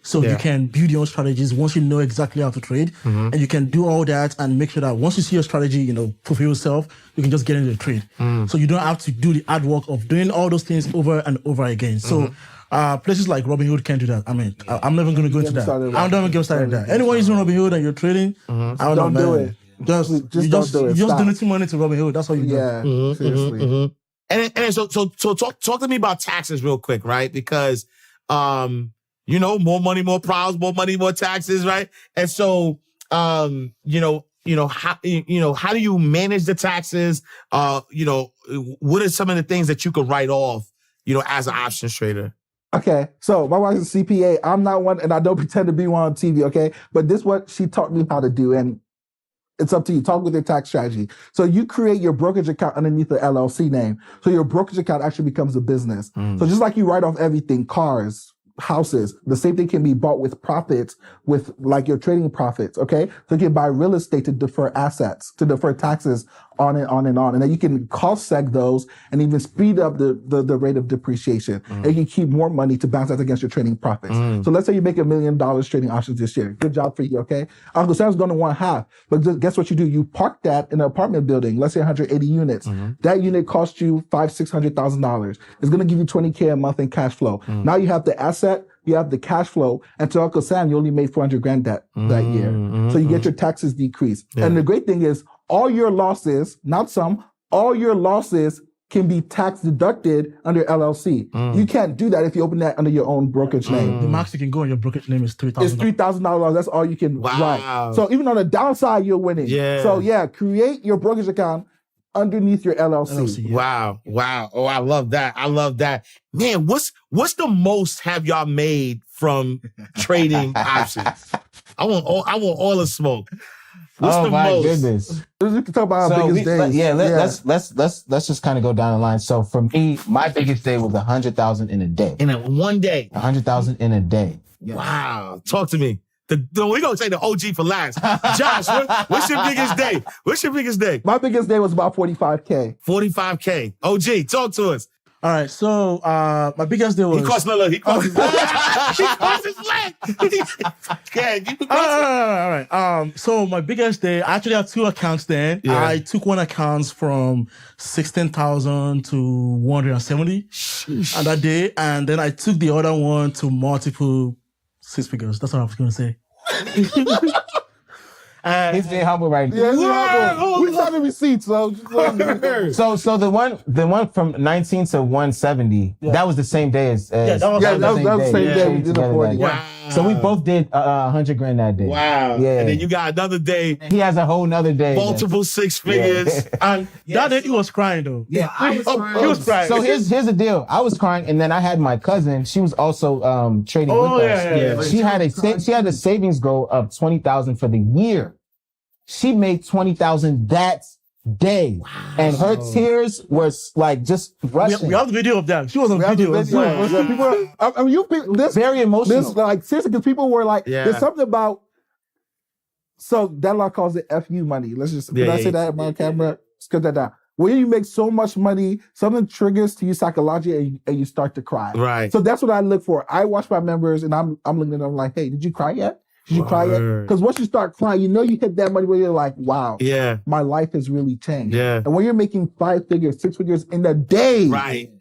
So you can build your own strategies once you know exactly how to trade, and you can do all that and make sure that once you see your strategy, fulfill yourself, you can just get into the trade. So you don't have to do the hard work of doing all those things over and over again. So places like Robinhood can't do that. I mean, I'm never going to go into that. I'm never going to get started with that. Anyone using Robinhood and you're trading, I don't know, do man. it. Just don't do it. You just Stop. donating money to Robinhood. That's all you do. Yeah, seriously. so talk to me about taxes real quick, right? Because, more money, more problems, more money, more taxes, right? And so, how do you manage the taxes? What are some of the things that you could write off, as an options trader? Okay, so my wife's a CPA. I'm not one, and I don't pretend to be one on TV, okay? But this is what she taught me how to do, and it's up to you. Talk with your tax strategy. So you create your brokerage account underneath the LLC name. So your brokerage account actually becomes a business. So just like you write off everything, cars, houses, the same thing can be bought with profits, with like your trading profits, okay? So you can buy real estate to defer assets, to defer taxes, on and on and on. And then you can cost seg those and even speed up the rate of depreciation. And you can keep more money to bounce that against your trading profits. So let's say you make $1 million trading options this year. Good job for you, okay? Uncle Sam's going to want half. But just guess what you do? You park that in an apartment building, let's say 180 units. That unit costs you $500,000-$600,000. It's going to give you $20K a month in cash flow. Now you have the asset, you have the cash flow, and to Uncle Sam, you only made $400,000 that year. So you get your taxes decreased. Yeah. And the great thing is, all your losses, not some, all your losses can be tax deducted under LLC. You can't do that if you open that under your own brokerage name. The max you can go on your brokerage name is $3,000. It's $3,000. That's all you can write. So even on the downside, you're winning. Yeah. So create your brokerage account underneath your LLC. Wow. Oh, I love that. Man, what's the most have y'all made from trading options? I want all the smoke. What's the most? Goodness. We can talk about our biggest days. Let's just kind of go down the line. So for me, my biggest day was 100,000 in a day. In one day. 100,000 in a day. Yes. Wow. Talk to me. We're going to take the OG for last. Josh, what's your biggest day? My biggest day was about 45K. 45K. OG, talk to us. All right, so my biggest day was... He crossed his leg. He crossed his leg. All right. So my biggest day, I actually had two accounts then. Yeah. I took one account from 16,000 to 170 on that day. And then I took the other one to multiple six figures. That's what I was going to say. He's being humble right now. Yeah, he's humble. We saw the receipts, so so the one from 19 to 170, that was the same day as that was the same day we did the 40. Wow. So we both did $100,000 that day. Wow. Yeah. And then you got another day. He has a whole nother day. Multiple six figures. And that day he was crying though. Yeah, I was crying. He was crying. So here's the deal. I was crying, and then I had my cousin. She was also trading with us. Yeah. She had a savings goal of 20,000 for the year. She made 20,000 that day. Wow. And her tears were like just rushing. We have the video of that. She was on video. This very emotional. This, like, seriously, because people were like, there's something about, so Deadlock calls it FU money. Let's just, can I say that on camera? Let's cut that down. When you make so much money, something triggers to you psychologically and you start to cry. Right. So that's what I look for. I watch my members and I'm looking at them like, hey, did you cry yet? Did you cry yet? Because once you start crying, you hit that money where you're like, wow, my life has really changed. Yeah. And when you're making 5 figures, 6 figures in a day. Right.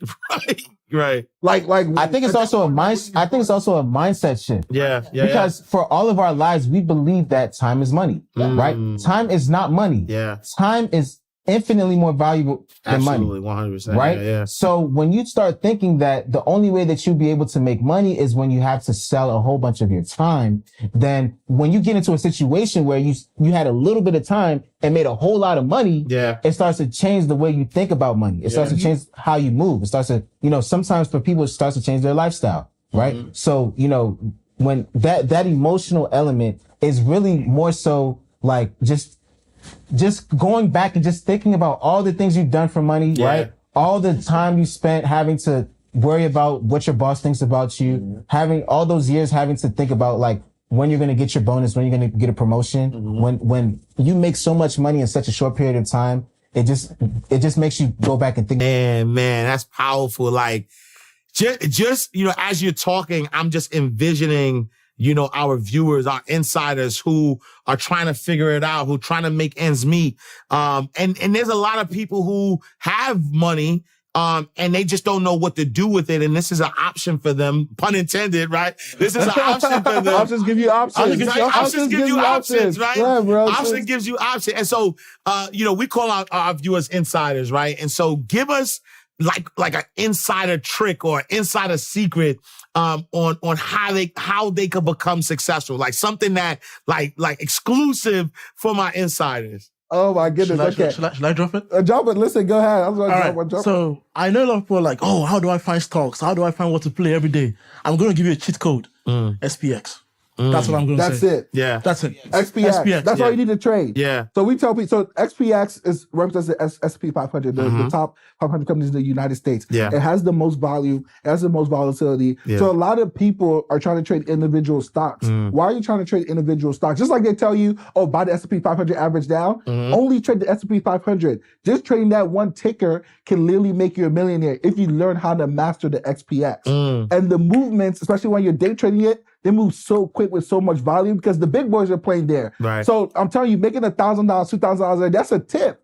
Like I think it's also a mindset shift. Yeah. Because for all of our lives, we believe that time is money, right? Time is not money. Yeah. Time is infinitely more valuable than money. Absolutely, 100%. Right? Yeah. So when you start thinking that the only way that you'll be able to make money is when you have to sell a whole bunch of your time, then when you get into a situation where you had a little bit of time and made a whole lot of money, it starts to change the way you think about money. It starts to change how you move. It starts to, sometimes for people, it starts to change their lifestyle, right? Mm-hmm. So, when that emotional element is really more so like just going back and just thinking about all the things you've done for money, right? All the time you spent having to worry about what your boss thinks about you, having all those years having to think about like when you're going to get your bonus, when you're going to get a promotion, when you make so much money in such a short period of time, it just makes you go back and think. Man, that's powerful. Like just as you're talking, I'm just envisioning our viewers, our insiders who are trying to figure it out, who are trying to make ends meet. And there's a lot of people who have money, and they just don't know what to do with it. And this is an option for them, pun intended, right? This is an option for them. Options give you options. Options give you options, right? Yeah, bro. Options gives you options. And so, we call out our viewers insiders, right? And so give us like an insider trick or insider secret on how they could become successful, like something that like exclusive for my insiders. Oh my goodness. Should I drop it? Drop it. Listen, go ahead. I'm going to All right. So I know a lot of people are like, oh, how do I find stocks? How do I find what to play every day? I'm going to give you a cheat code. SPX. That's what I'm going to say. That's it. Yeah. That's it. SPX. That's all you need to trade. Yeah. So we tell people, so SPX represents the S&P 500, the top 500 companies in the United States. Yeah. It has the most value. It has the most volatility. Yeah. So a lot of people are trying to trade individual stocks. Why are you trying to trade individual stocks? Just like they tell you, oh, buy the S&P 500 average down. Only trade the S&P 500. Just trading that one ticker can literally make you a millionaire if you learn how to master the XPX. And the movements, especially when you're day trading it, they move so quick with so much volume because the big boys are playing there. Right. So I'm telling you, making $1,000, $2,000, that's a tip.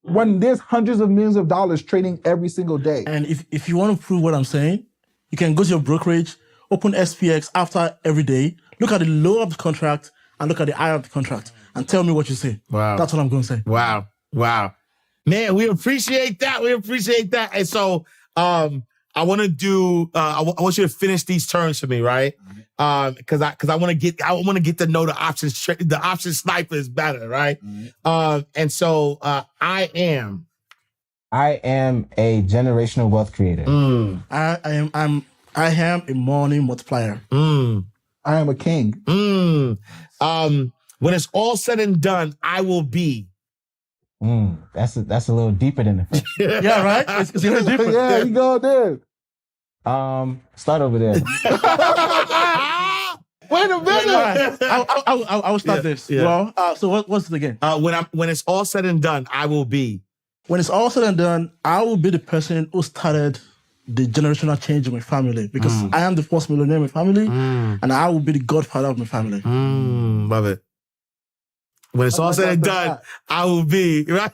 When there's hundreds of millions of dollars trading every single day. And if you want to prove what I'm saying, you can go to your brokerage, open SPX after every day, look at the low of the contract and look at the high of the contract and tell me what you see. Wow. That's what I'm going to say. Wow. Man, we appreciate that. And so I want to do. I want you to finish these terms for me, right? Because I want to get to know the options. The option sniper is better, right? And so I am a generational wealth creator. I am a money multiplier. I am a king. When it's all said and done, I will be. That's a little deeper than the. Yeah, right. It's a little different. Yeah, you go there. Start over there. Wait a minute. I will start this. Yeah. Well, so what's it again? When it's all said and done, I will be. When it's all said and done, I will be the person who started the generational change in my family because I am the first millionaire in my family, and I will be the godfather of my family. Love it. When it's all said and done, I will be, right?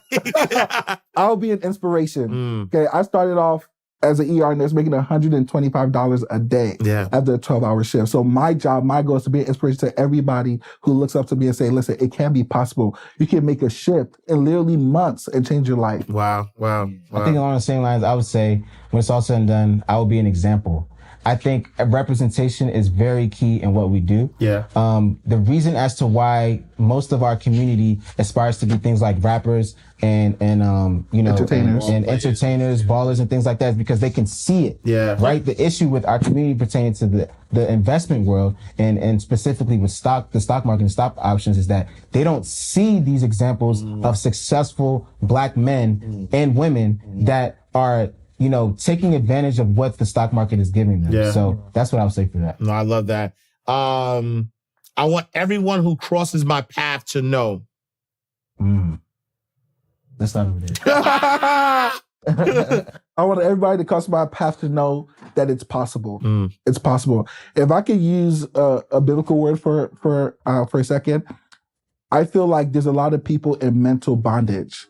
I'll be an inspiration. Okay, I started off as an ER nurse making $125 a day after a 12-hour shift. So my goal is to be an inspiration to everybody who looks up to me and say, listen, it can be possible. You can make a shift in literally months and change your life. Wow. I think along the same lines, I would say when it's all said and done, I will be an example. I think representation is very key in what we do. Yeah. The reason as to why most of our community aspires to be things like rappers and entertainers, and entertainers, ballers, and things like that is because they can see it. Yeah. Right. The issue with our community pertaining to the investment world and specifically with the stock market and stock options is that they don't see these examples of successful Black men and women that are taking advantage of what the stock market is giving them. Yeah. So that's what I would say for that. No, I love that. I want everyone who crosses my path to know. Let's start over there. I want everybody to cross my path to know that it's possible. It's possible. If I could use a biblical word for a second, I feel like there's a lot of people in mental bondage.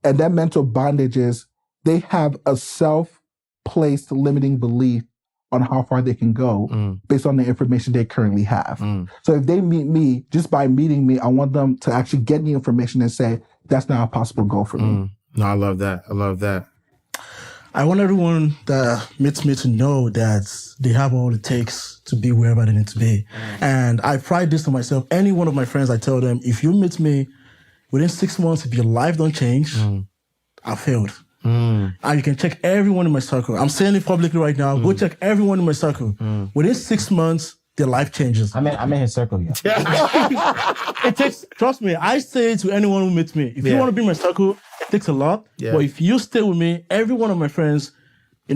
And that mental bondage is they have a self-placed limiting belief on how far they can go based on the information they currently have. So if they meet me, just by meeting me, I want them to actually get the information and say, that's not a possible goal for me. No, I love that. I want everyone that meets me to know that they have all it takes to be wherever they need to be. And I pride this to myself. Any one of my friends, I tell them, if you meet me within 6 months, if your life don't change, I failed. And you can check everyone in my circle. I'm saying it publicly right now. Go check everyone in my circle. Within 6 months, their life changes. I'm in his circle. Yeah. It takes, trust me, I say to anyone who meets me, if you want to be in my circle, it takes a lot. Yeah. But if you stay with me, every one of my friends, they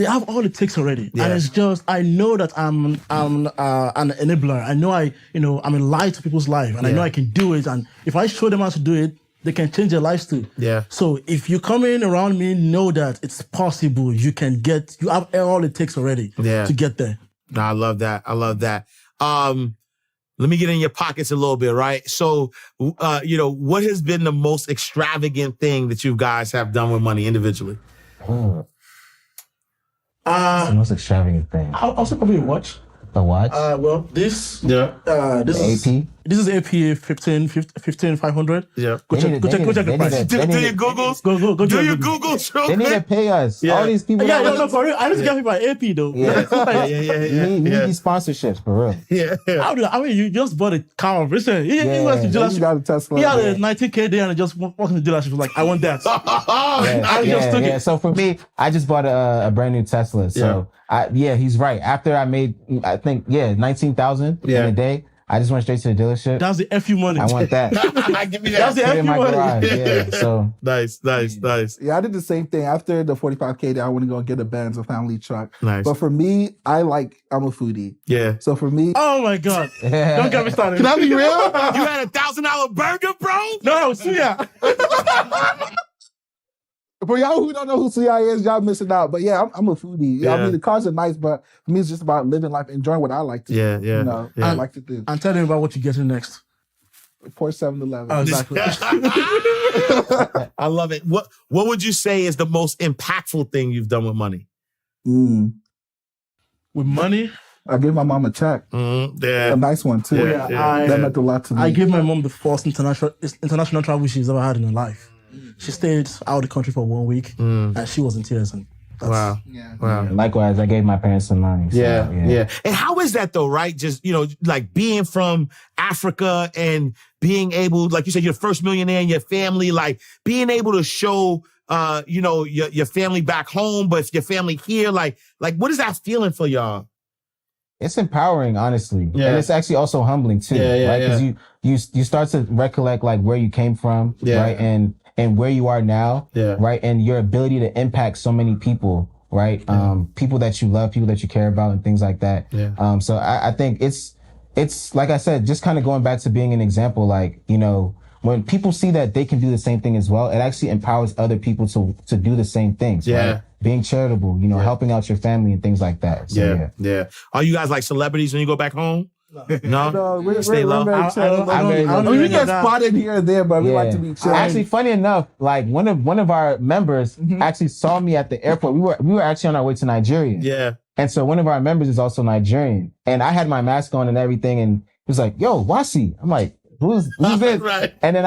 have all it takes already. Yeah. And it's just, I know that I'm an enabler. I know I'm a light to people's life. And I know I can do it. And if I show them how to do it, they can change their lives too. Yeah. So if you come in around me, know that it's possible. You have all it takes already to get there. No, I love that. Let me get in your pockets a little bit, right? So, what has been the most extravagant thing that you guys have done with money individually? What's the most extravagant thing? I'll say probably a watch. The watch? Well, this. the This is AP? This is APA 15,500. Yeah. Go check the price. Do your Googles. Go Do your Google. Googles. real They need to quick. pay us. Yeah. All these people. Yeah, no, for real. I need to get people at AP though. Yeah. We need Yeah. these sponsorships for real. Yeah. I mean, you just bought a car. Listen, he went to You dealership. got a Tesla. He had a 19K there and just walked in the dealership. Was like, I want that. I just took it. So for me, I just bought a brand new Tesla. So he's right. After I made, I think, 19,000 in a day. I just went straight to the dealership. That's the FU money. I want that. Give me That's the that. Put it in FU my money. garage. Yeah. So Nice. Yeah, I did the same thing. After the 45K day, I want to go get a Benz, a family truck. Nice. But for me, I'm a foodie. Yeah. So for me, Oh my God. Don't get me started. can I be real? You had $1,000 burger, bro? No, Suya. For y'all who don't know who CI is, y'all missing out. But yeah, I'm a foodie. Yeah. I mean, the cars are nice, but for me, it's just about living life, enjoying what I like to do. Yeah. You know, Yeah. I like to do. And tell them about what you're getting next. Porsche 711. Oh, exactly. I love it. What would you say is the most impactful thing you've done with money? With money, I gave my mom a check. Yeah. A nice one, too. Yeah. That meant a lot to me. I gave my mom the first international travel she's ever had in her life. She stayed out of the country for 1 week, and she was in tears. And Wow. Yeah. Wow. likewise, I gave my parents some money. So, Yeah. And how is that though, right? Just, like being from Africa and being able, like you said, you're the first millionaire in your family, like being able to show, your family back home, but your family here, like what is that feeling for y'all? It's empowering, honestly. Yeah. And it's actually also humbling too, right? Because you start to recollect like where you came from, right? And where you are now, right? And your ability to impact so many people, right? People that you love, people that you care about and things like that. Yeah. So I think it's like I said, just kind of going back to being an example, like, when people see that they can do the same thing as well, it actually empowers other people to do the same things, right? Being charitable, helping out your family and things like that. So, Yeah. Are you guys like celebrities when you go back home? No? No, we're Stay low? very chill. We get spotted here and there, but we like to be chill. Actually, funny enough, like one of our members actually saw me at the airport. We were actually on our way to Nigeria. Yeah. And so one of our members is also Nigerian. And I had my mask on and everything, and he was like, "Yo, Wasi." I'm like, Who's this? Right. And then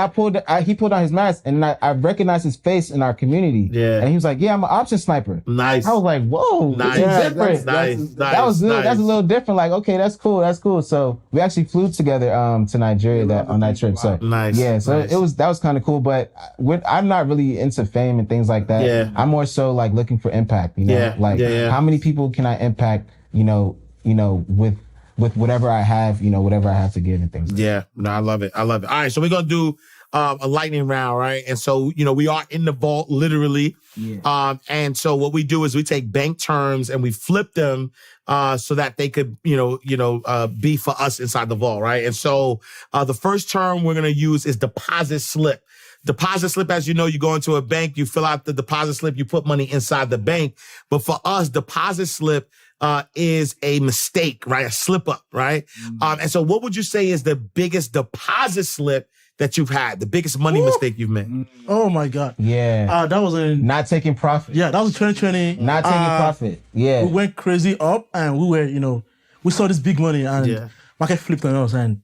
he pulled on his mask, and I recognized his face in our community. Yeah. And he was like, "Yeah, I'm an option sniper." Nice. I was like, "Whoa, Nice. this is Yeah, different." Nice. That was good. Nice. That's a little different. Like, okay, that's cool. So we actually flew together to Nigeria on that trip. So Nice. yeah, so Nice. that was kind of cool. But I'm not really into fame and things like that. Yeah. I'm more so like looking for impact. Yeah. Like how many people can I impact? With whatever I have, whatever I have to give and things. Yeah, no, I love it. All right, so we're gonna do a lightning round, right? And so, we are in the vault, literally. Yeah. And so what we do is we take bank terms and we flip them so that they could, be for us inside the vault, right? And so the first term we're gonna use is deposit slip. Deposit slip, as you know, you go into a bank, you fill out the deposit slip, you put money inside the bank. But for us, deposit slip is a mistake, right? A slip up, right? And so what would you say is the biggest deposit slip that you've had, the biggest money mistake you've made? Oh my God. Yeah. That was not taking profit. Yeah, that was 2020. Not taking profit. Yeah. We went crazy up and we were, we saw this big money and market flipped on us and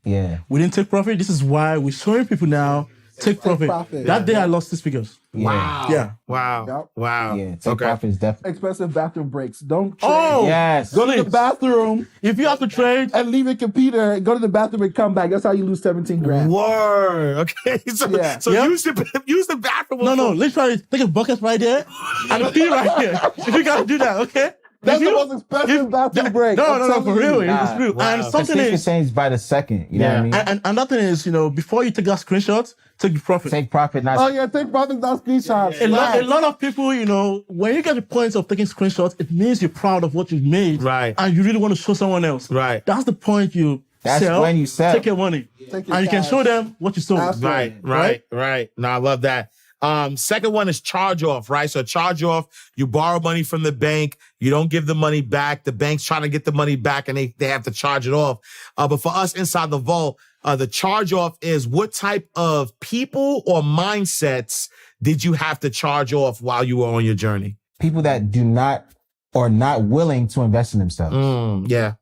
we didn't take profit. This is why we're showing people now, take profit. That day I lost 6 figures. Wow. Yeah. Wow. Yep. Wow. Yeah. Take profit is definitely Expensive bathroom breaks. Don't trade. Oh, yes. Go to the bathroom If you have to trade, and leave your computer, go to the bathroom and come back. That's how you lose 17 grand. Word. Okay. So use the bathroom. no, literally take a bucket right there and a pee right here. If you gotta do that, okay? That's the most expensive bathroom break. No, for real. It's real. Wow. And something is, change by the second. You know what I mean? and another thing is, before you take that screenshot, take the profit. Take profit, not. Oh yeah, take profit, not screenshots. A lot of people, when you get the point of taking screenshots, it means you're proud of what you've made. Right. And you really want to show someone else. Right. That's the point That's when you sell. Take your money. Take your And you can cash. show them what you sold. Absolutely. Right. No, I love that. Second one is charge off, right? So charge off, you borrow money from the bank, you don't give the money back, the bank's trying to get the money back and they have to charge it off. But for us inside the vault, the charge off is what type of people or mindsets did you have to charge off while you were on your journey? People that do not or not willing to invest in themselves. Yeah.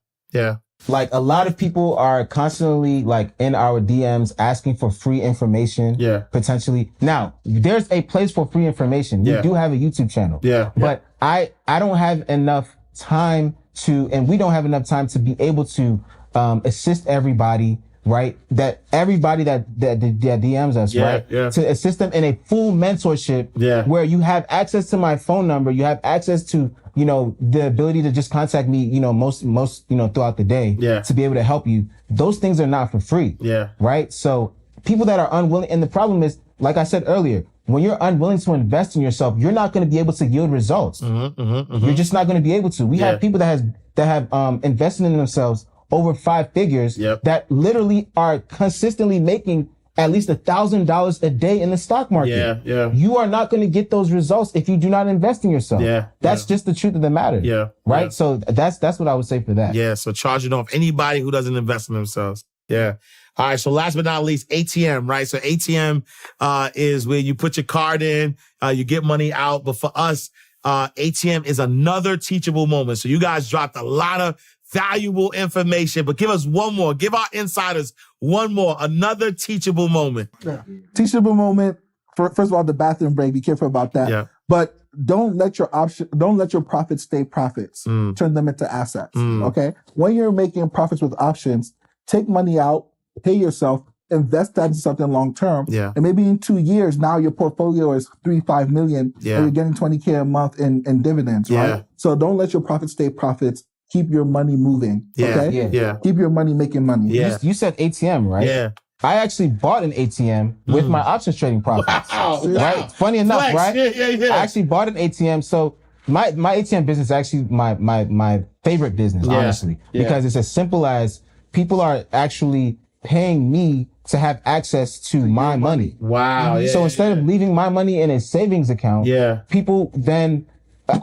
like a lot of people are constantly like in our DMs asking for free information. Yeah. Potentially. Now, there's a place for free information. We do have a YouTube channel. Yeah. But I don't have enough time and we don't have enough time to be able to assist everybody, right? That everybody that DMs us, right? Yeah. To assist them in a full mentorship where you have access to my phone number, you have access to, you know, the ability to just contact me, you know, most, you know, throughout the day to be able to help you. Those things are not for free. Yeah. Right? So people that are unwilling, and the problem is, like I said earlier, when you're unwilling to invest in yourself, you're not going to be able to yield results. You're just not going to be able to. We have people that have invested in themselves over 5 figures that literally are consistently making at least $1,000 a day in the stock market. You are not going to get those results if you do not invest in yourself. That's just the truth of the matter. Right? So that's what I would say for that. Yeah. So charging off anybody who doesn't invest in themselves. Yeah. All right. So last but not least, ATM, right? So ATM is where you put your card in, you get money out. But for us, ATM is another teachable moment. So you guys dropped a lot of valuable information, but give us one more. Give our insiders one more, another teachable moment. Teachable moment. First of all, the bathroom break. Be careful about that. Yeah. But don't let your profits stay profits. Turn them into assets. Okay. When you're making profits with options, take money out, pay yourself, invest that into something long term. Yeah. And maybe in 2 years, now your portfolio is 3-5 million. Yeah. And you're getting $20K a month in dividends, right? So don't let your profits stay profits. Keep your money moving. Okay? Keep your money making money. You said ATM, right? Yeah. I actually bought an ATM with my options trading profits. Right? Funny enough, Flex. right? Yeah. I actually bought an ATM. So my ATM business is actually my favorite business, honestly, because it's as simple as people are actually paying me to have access to my money. Wow. Yeah, so instead of leaving my money in a savings account, people then,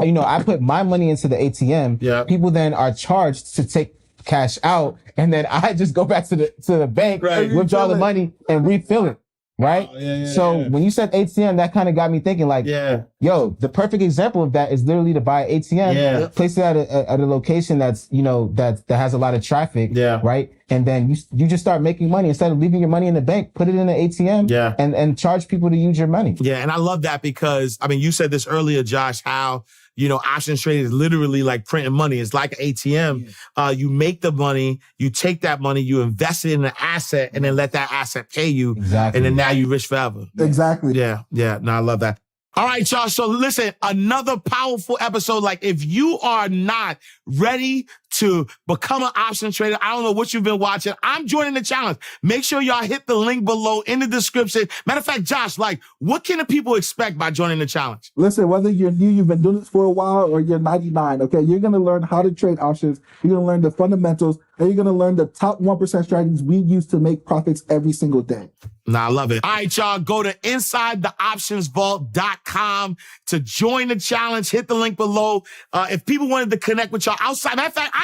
you know, I put my money into the ATM. People then are charged to take cash out, and then I just go back to the bank, withdraw the money, and refill it. Right? When you said ATM, that kind of got me thinking like, yo, the perfect example of that is literally to buy an ATM, place it at a location that's, you know, that has a lot of traffic, right? And then you just start making money. Instead of leaving your money in the bank, put it in an ATM and charge people to use your money. Yeah. And I love that because, I mean, you said this earlier, Josh, how, you know, options trading is literally like printing money. It's like an ATM. You make the money, you take that money, you invest it in an asset, and then let that asset pay you. Exactly. And then now you're rich forever. Exactly. Yeah. No, I love that. All right, y'all. So listen, another powerful episode. Like if you are not ready to become an option trader, I don't know what you've been watching, I'm joining the challenge. Make sure y'all hit the link below in the description. Matter of fact, Josh, like what can the people expect by joining the challenge? Listen, whether you're new, you've been doing this for a while, or you're 99, okay, you're going to learn how to trade options. You're going to learn the fundamentals, and you're going to learn the top 1% strategies we use to make profits every single day. Nah, I love it. All right, y'all, go to InsideTheOptionsVault.com to join the challenge. Hit the link below. If people wanted to connect with y'all outside, matter of fact,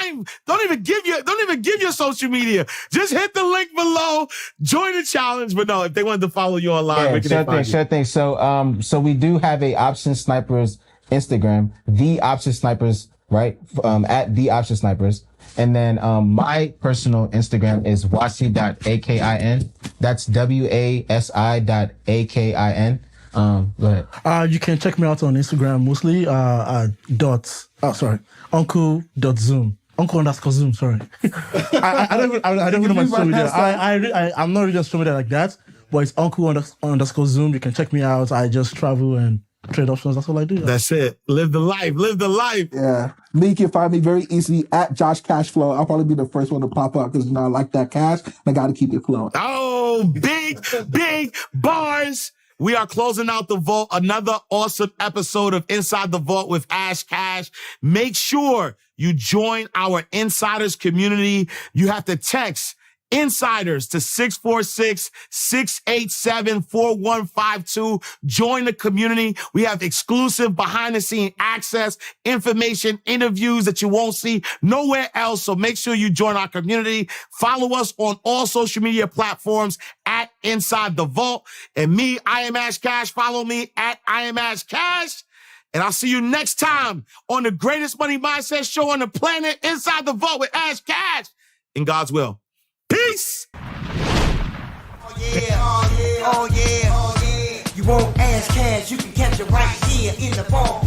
don't even give your social media. Just hit the link below. Join the challenge. But no, if they wanted to follow you online, where can they find you? Sure thing. So we do have a Option Snipers Instagram, the Option Snipers, right? At the Option Snipers. And then my personal Instagram is wasi.akin. That's WASI.akin. Go ahead. You can check me out on Instagram mostly uncle.zoom. Uncle_zoom, sorry. I don't even know my social media. I'm not really on social media like that, but it's uncle_zoom. You can check me out. I just travel and trade options. That's all I do. That's it. Live the life. Yeah. Me, you can find me very easily at Josh Cashflow. I'll probably be the first one to pop up because, you know, I like that cash and I got to keep it flowing. Oh, big bars. We are closing out the vault. Another awesome episode of Inside the Vault with Ash Cash. Make sure you join our insiders community. You have to text insiders to 646-687-4152. Join the community. We have exclusive behind the scene access, information, interviews that you won't see nowhere else. So make sure you join our community. Follow us on all social media platforms at Inside the Vault. And me, I am Ash Cash. Follow me at I am Ash Cash. And I'll see you next time on the greatest money mindset show on the planet, Inside the Vault with Ash Cash. in God's will. Peace. Oh yeah, oh yeah, oh yeah, oh yeah. You won't ask cash, you can catch it right here in the vault.